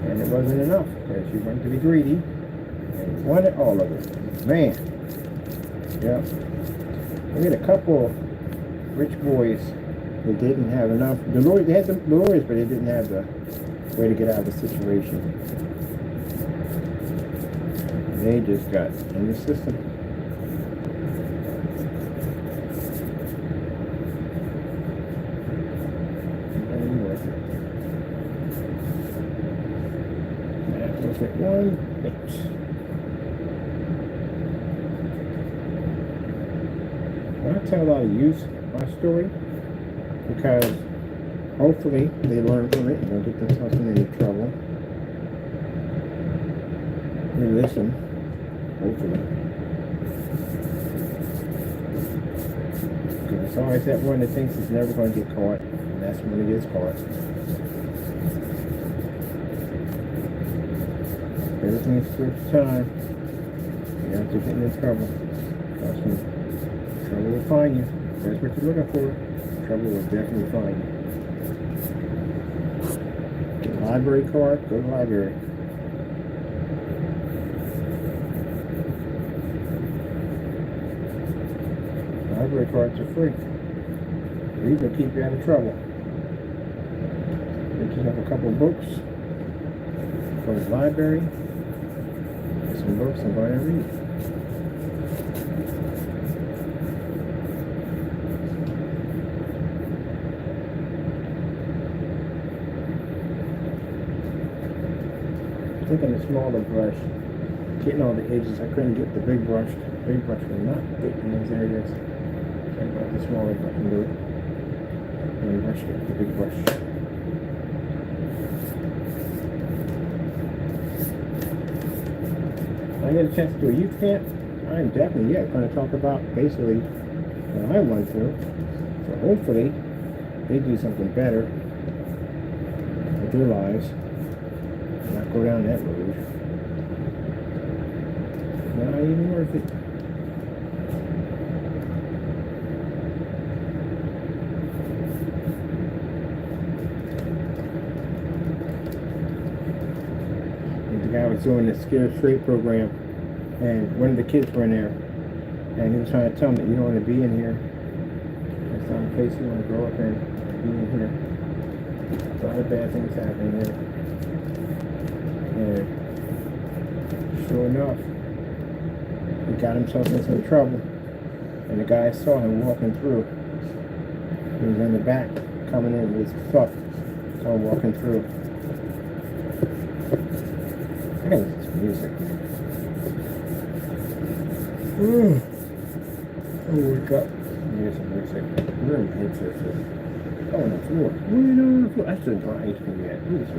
And it wasn't enough because you wanted to be greedy and you wanted all of it. Man. Yeah. We had a couple of rich boys that didn't have enough. They had the lawyers, but they didn't have the way to get out of the situation. They just got in the system. One bit. I tell a lot of youth my story because hopefully they learn from it and don't get themselves in any trouble. They listen, hopefully. Because it's always that one that thinks he's never going to get caught, and that's when he gets caught. Everything's good time. You have to get in trouble. Trust me. Trouble will find you. That's what you're looking for. Trouble will definitely find you. Get a library card, go to the library. Library cards are free. These will keep you out of trouble. Picking up a couple of books from the library. Some books I'm going to read. taking a smaller brush, getting all the edges. I couldn't get the big brush. The big brush will not fit in those areas. So I got the smaller brush and do it. And brush it with the big brush. I get a chance to do a youth camp. I'm definitely going to talk about basically what I went through. So hopefully they do something better with their lives and not go down that road. Not even worth it. And the guy was doing the Scared Straight program, and one of the kids were in there, and he was trying to tell me, you don't want to be in here. That's not the place you want to grow up in. Be in here. There's a lot of bad things happening here. And sure enough, he got himself in some trouble, and the guy saw him walking through. He was in the back, coming in with his stuff, saw him walking through. I gotta listen to music. Oh, wake up. Here's some music. Where are my headsets? Oh, on the floor. Way down on the floor. I shouldn't turn HP yet. Who is this?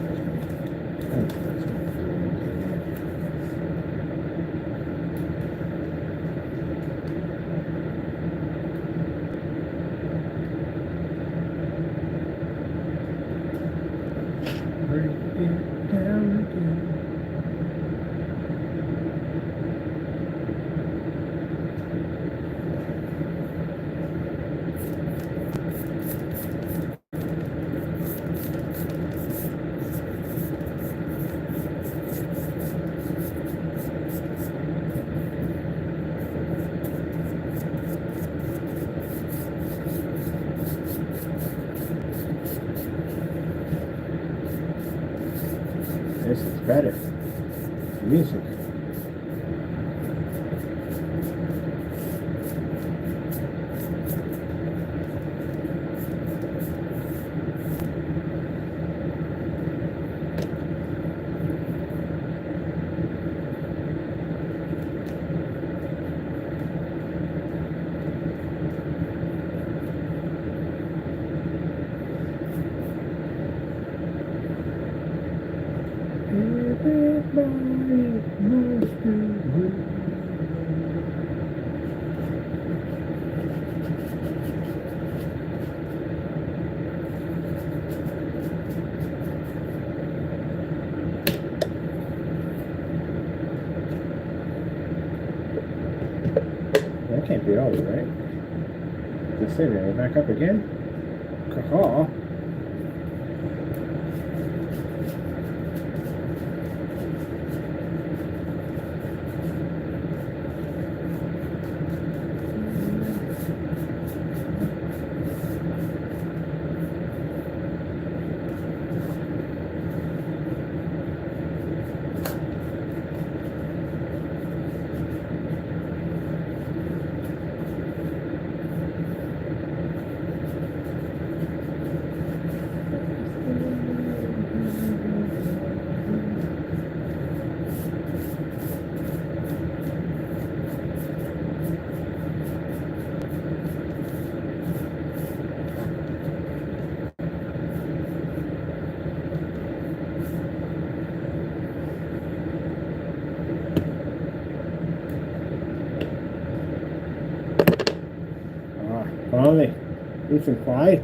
This is better. Music. That can't be all right. Just say that. Back up again. Caw. Finally, peace and quiet.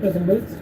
Puss in Boots.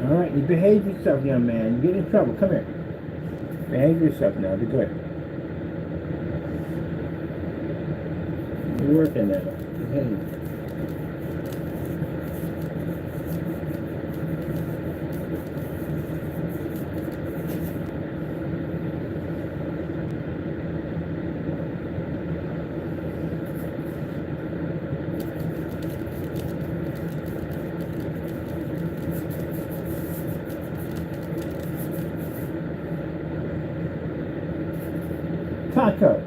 All right, you behave yourself, young man. You get in trouble. Come here. Behave yourself now. Be good. You're working now. Behave. Taco.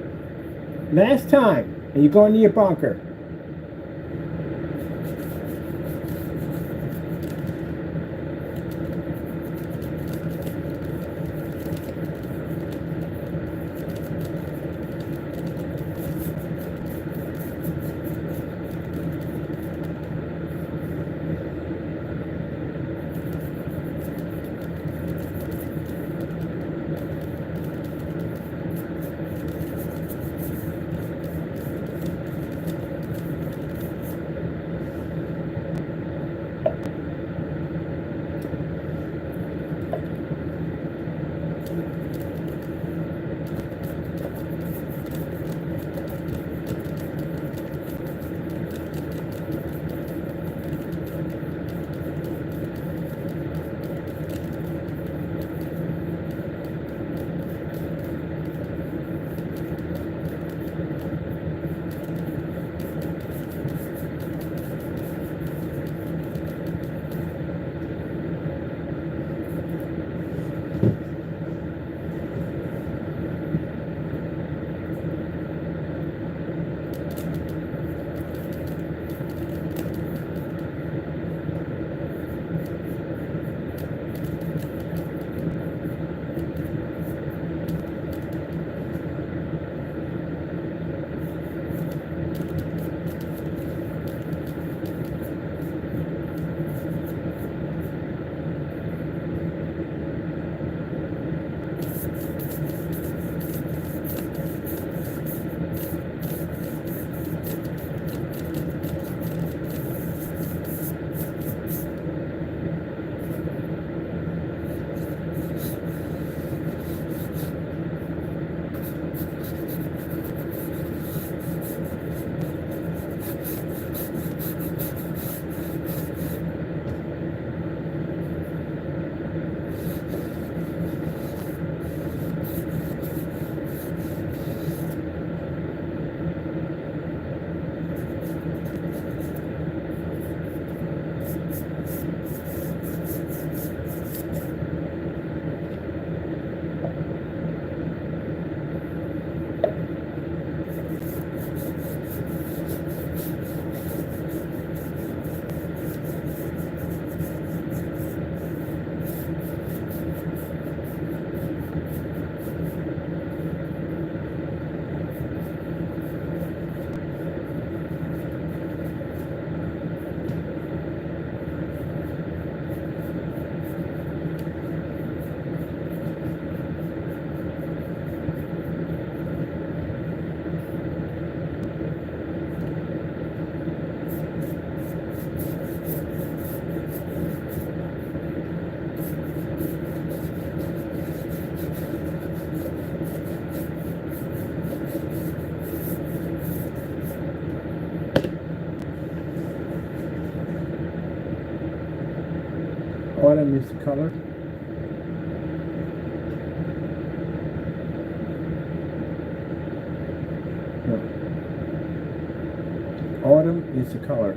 Last time. And you're going to your bunker. Autumn is the color. No. Autumn is the color.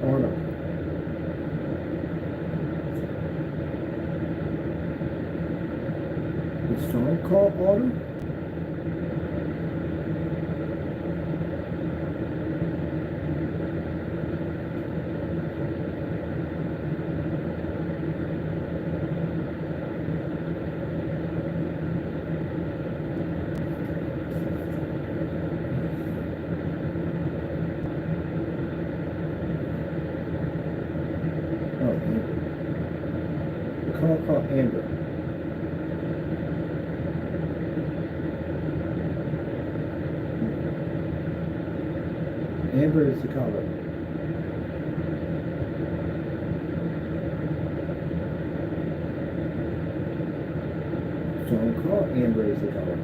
Autumn. The song called Autumn? Oh, Amber. The color called Amber. Amber is the color. Song called Amber is the color.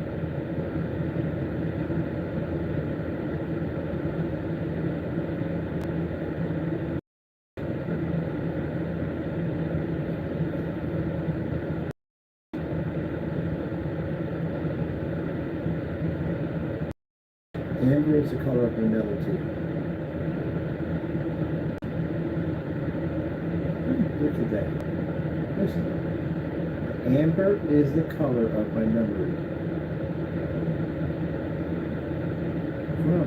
Amber is the color of vanilla tea. Look at that. Listen. Amber is the color of my memory. From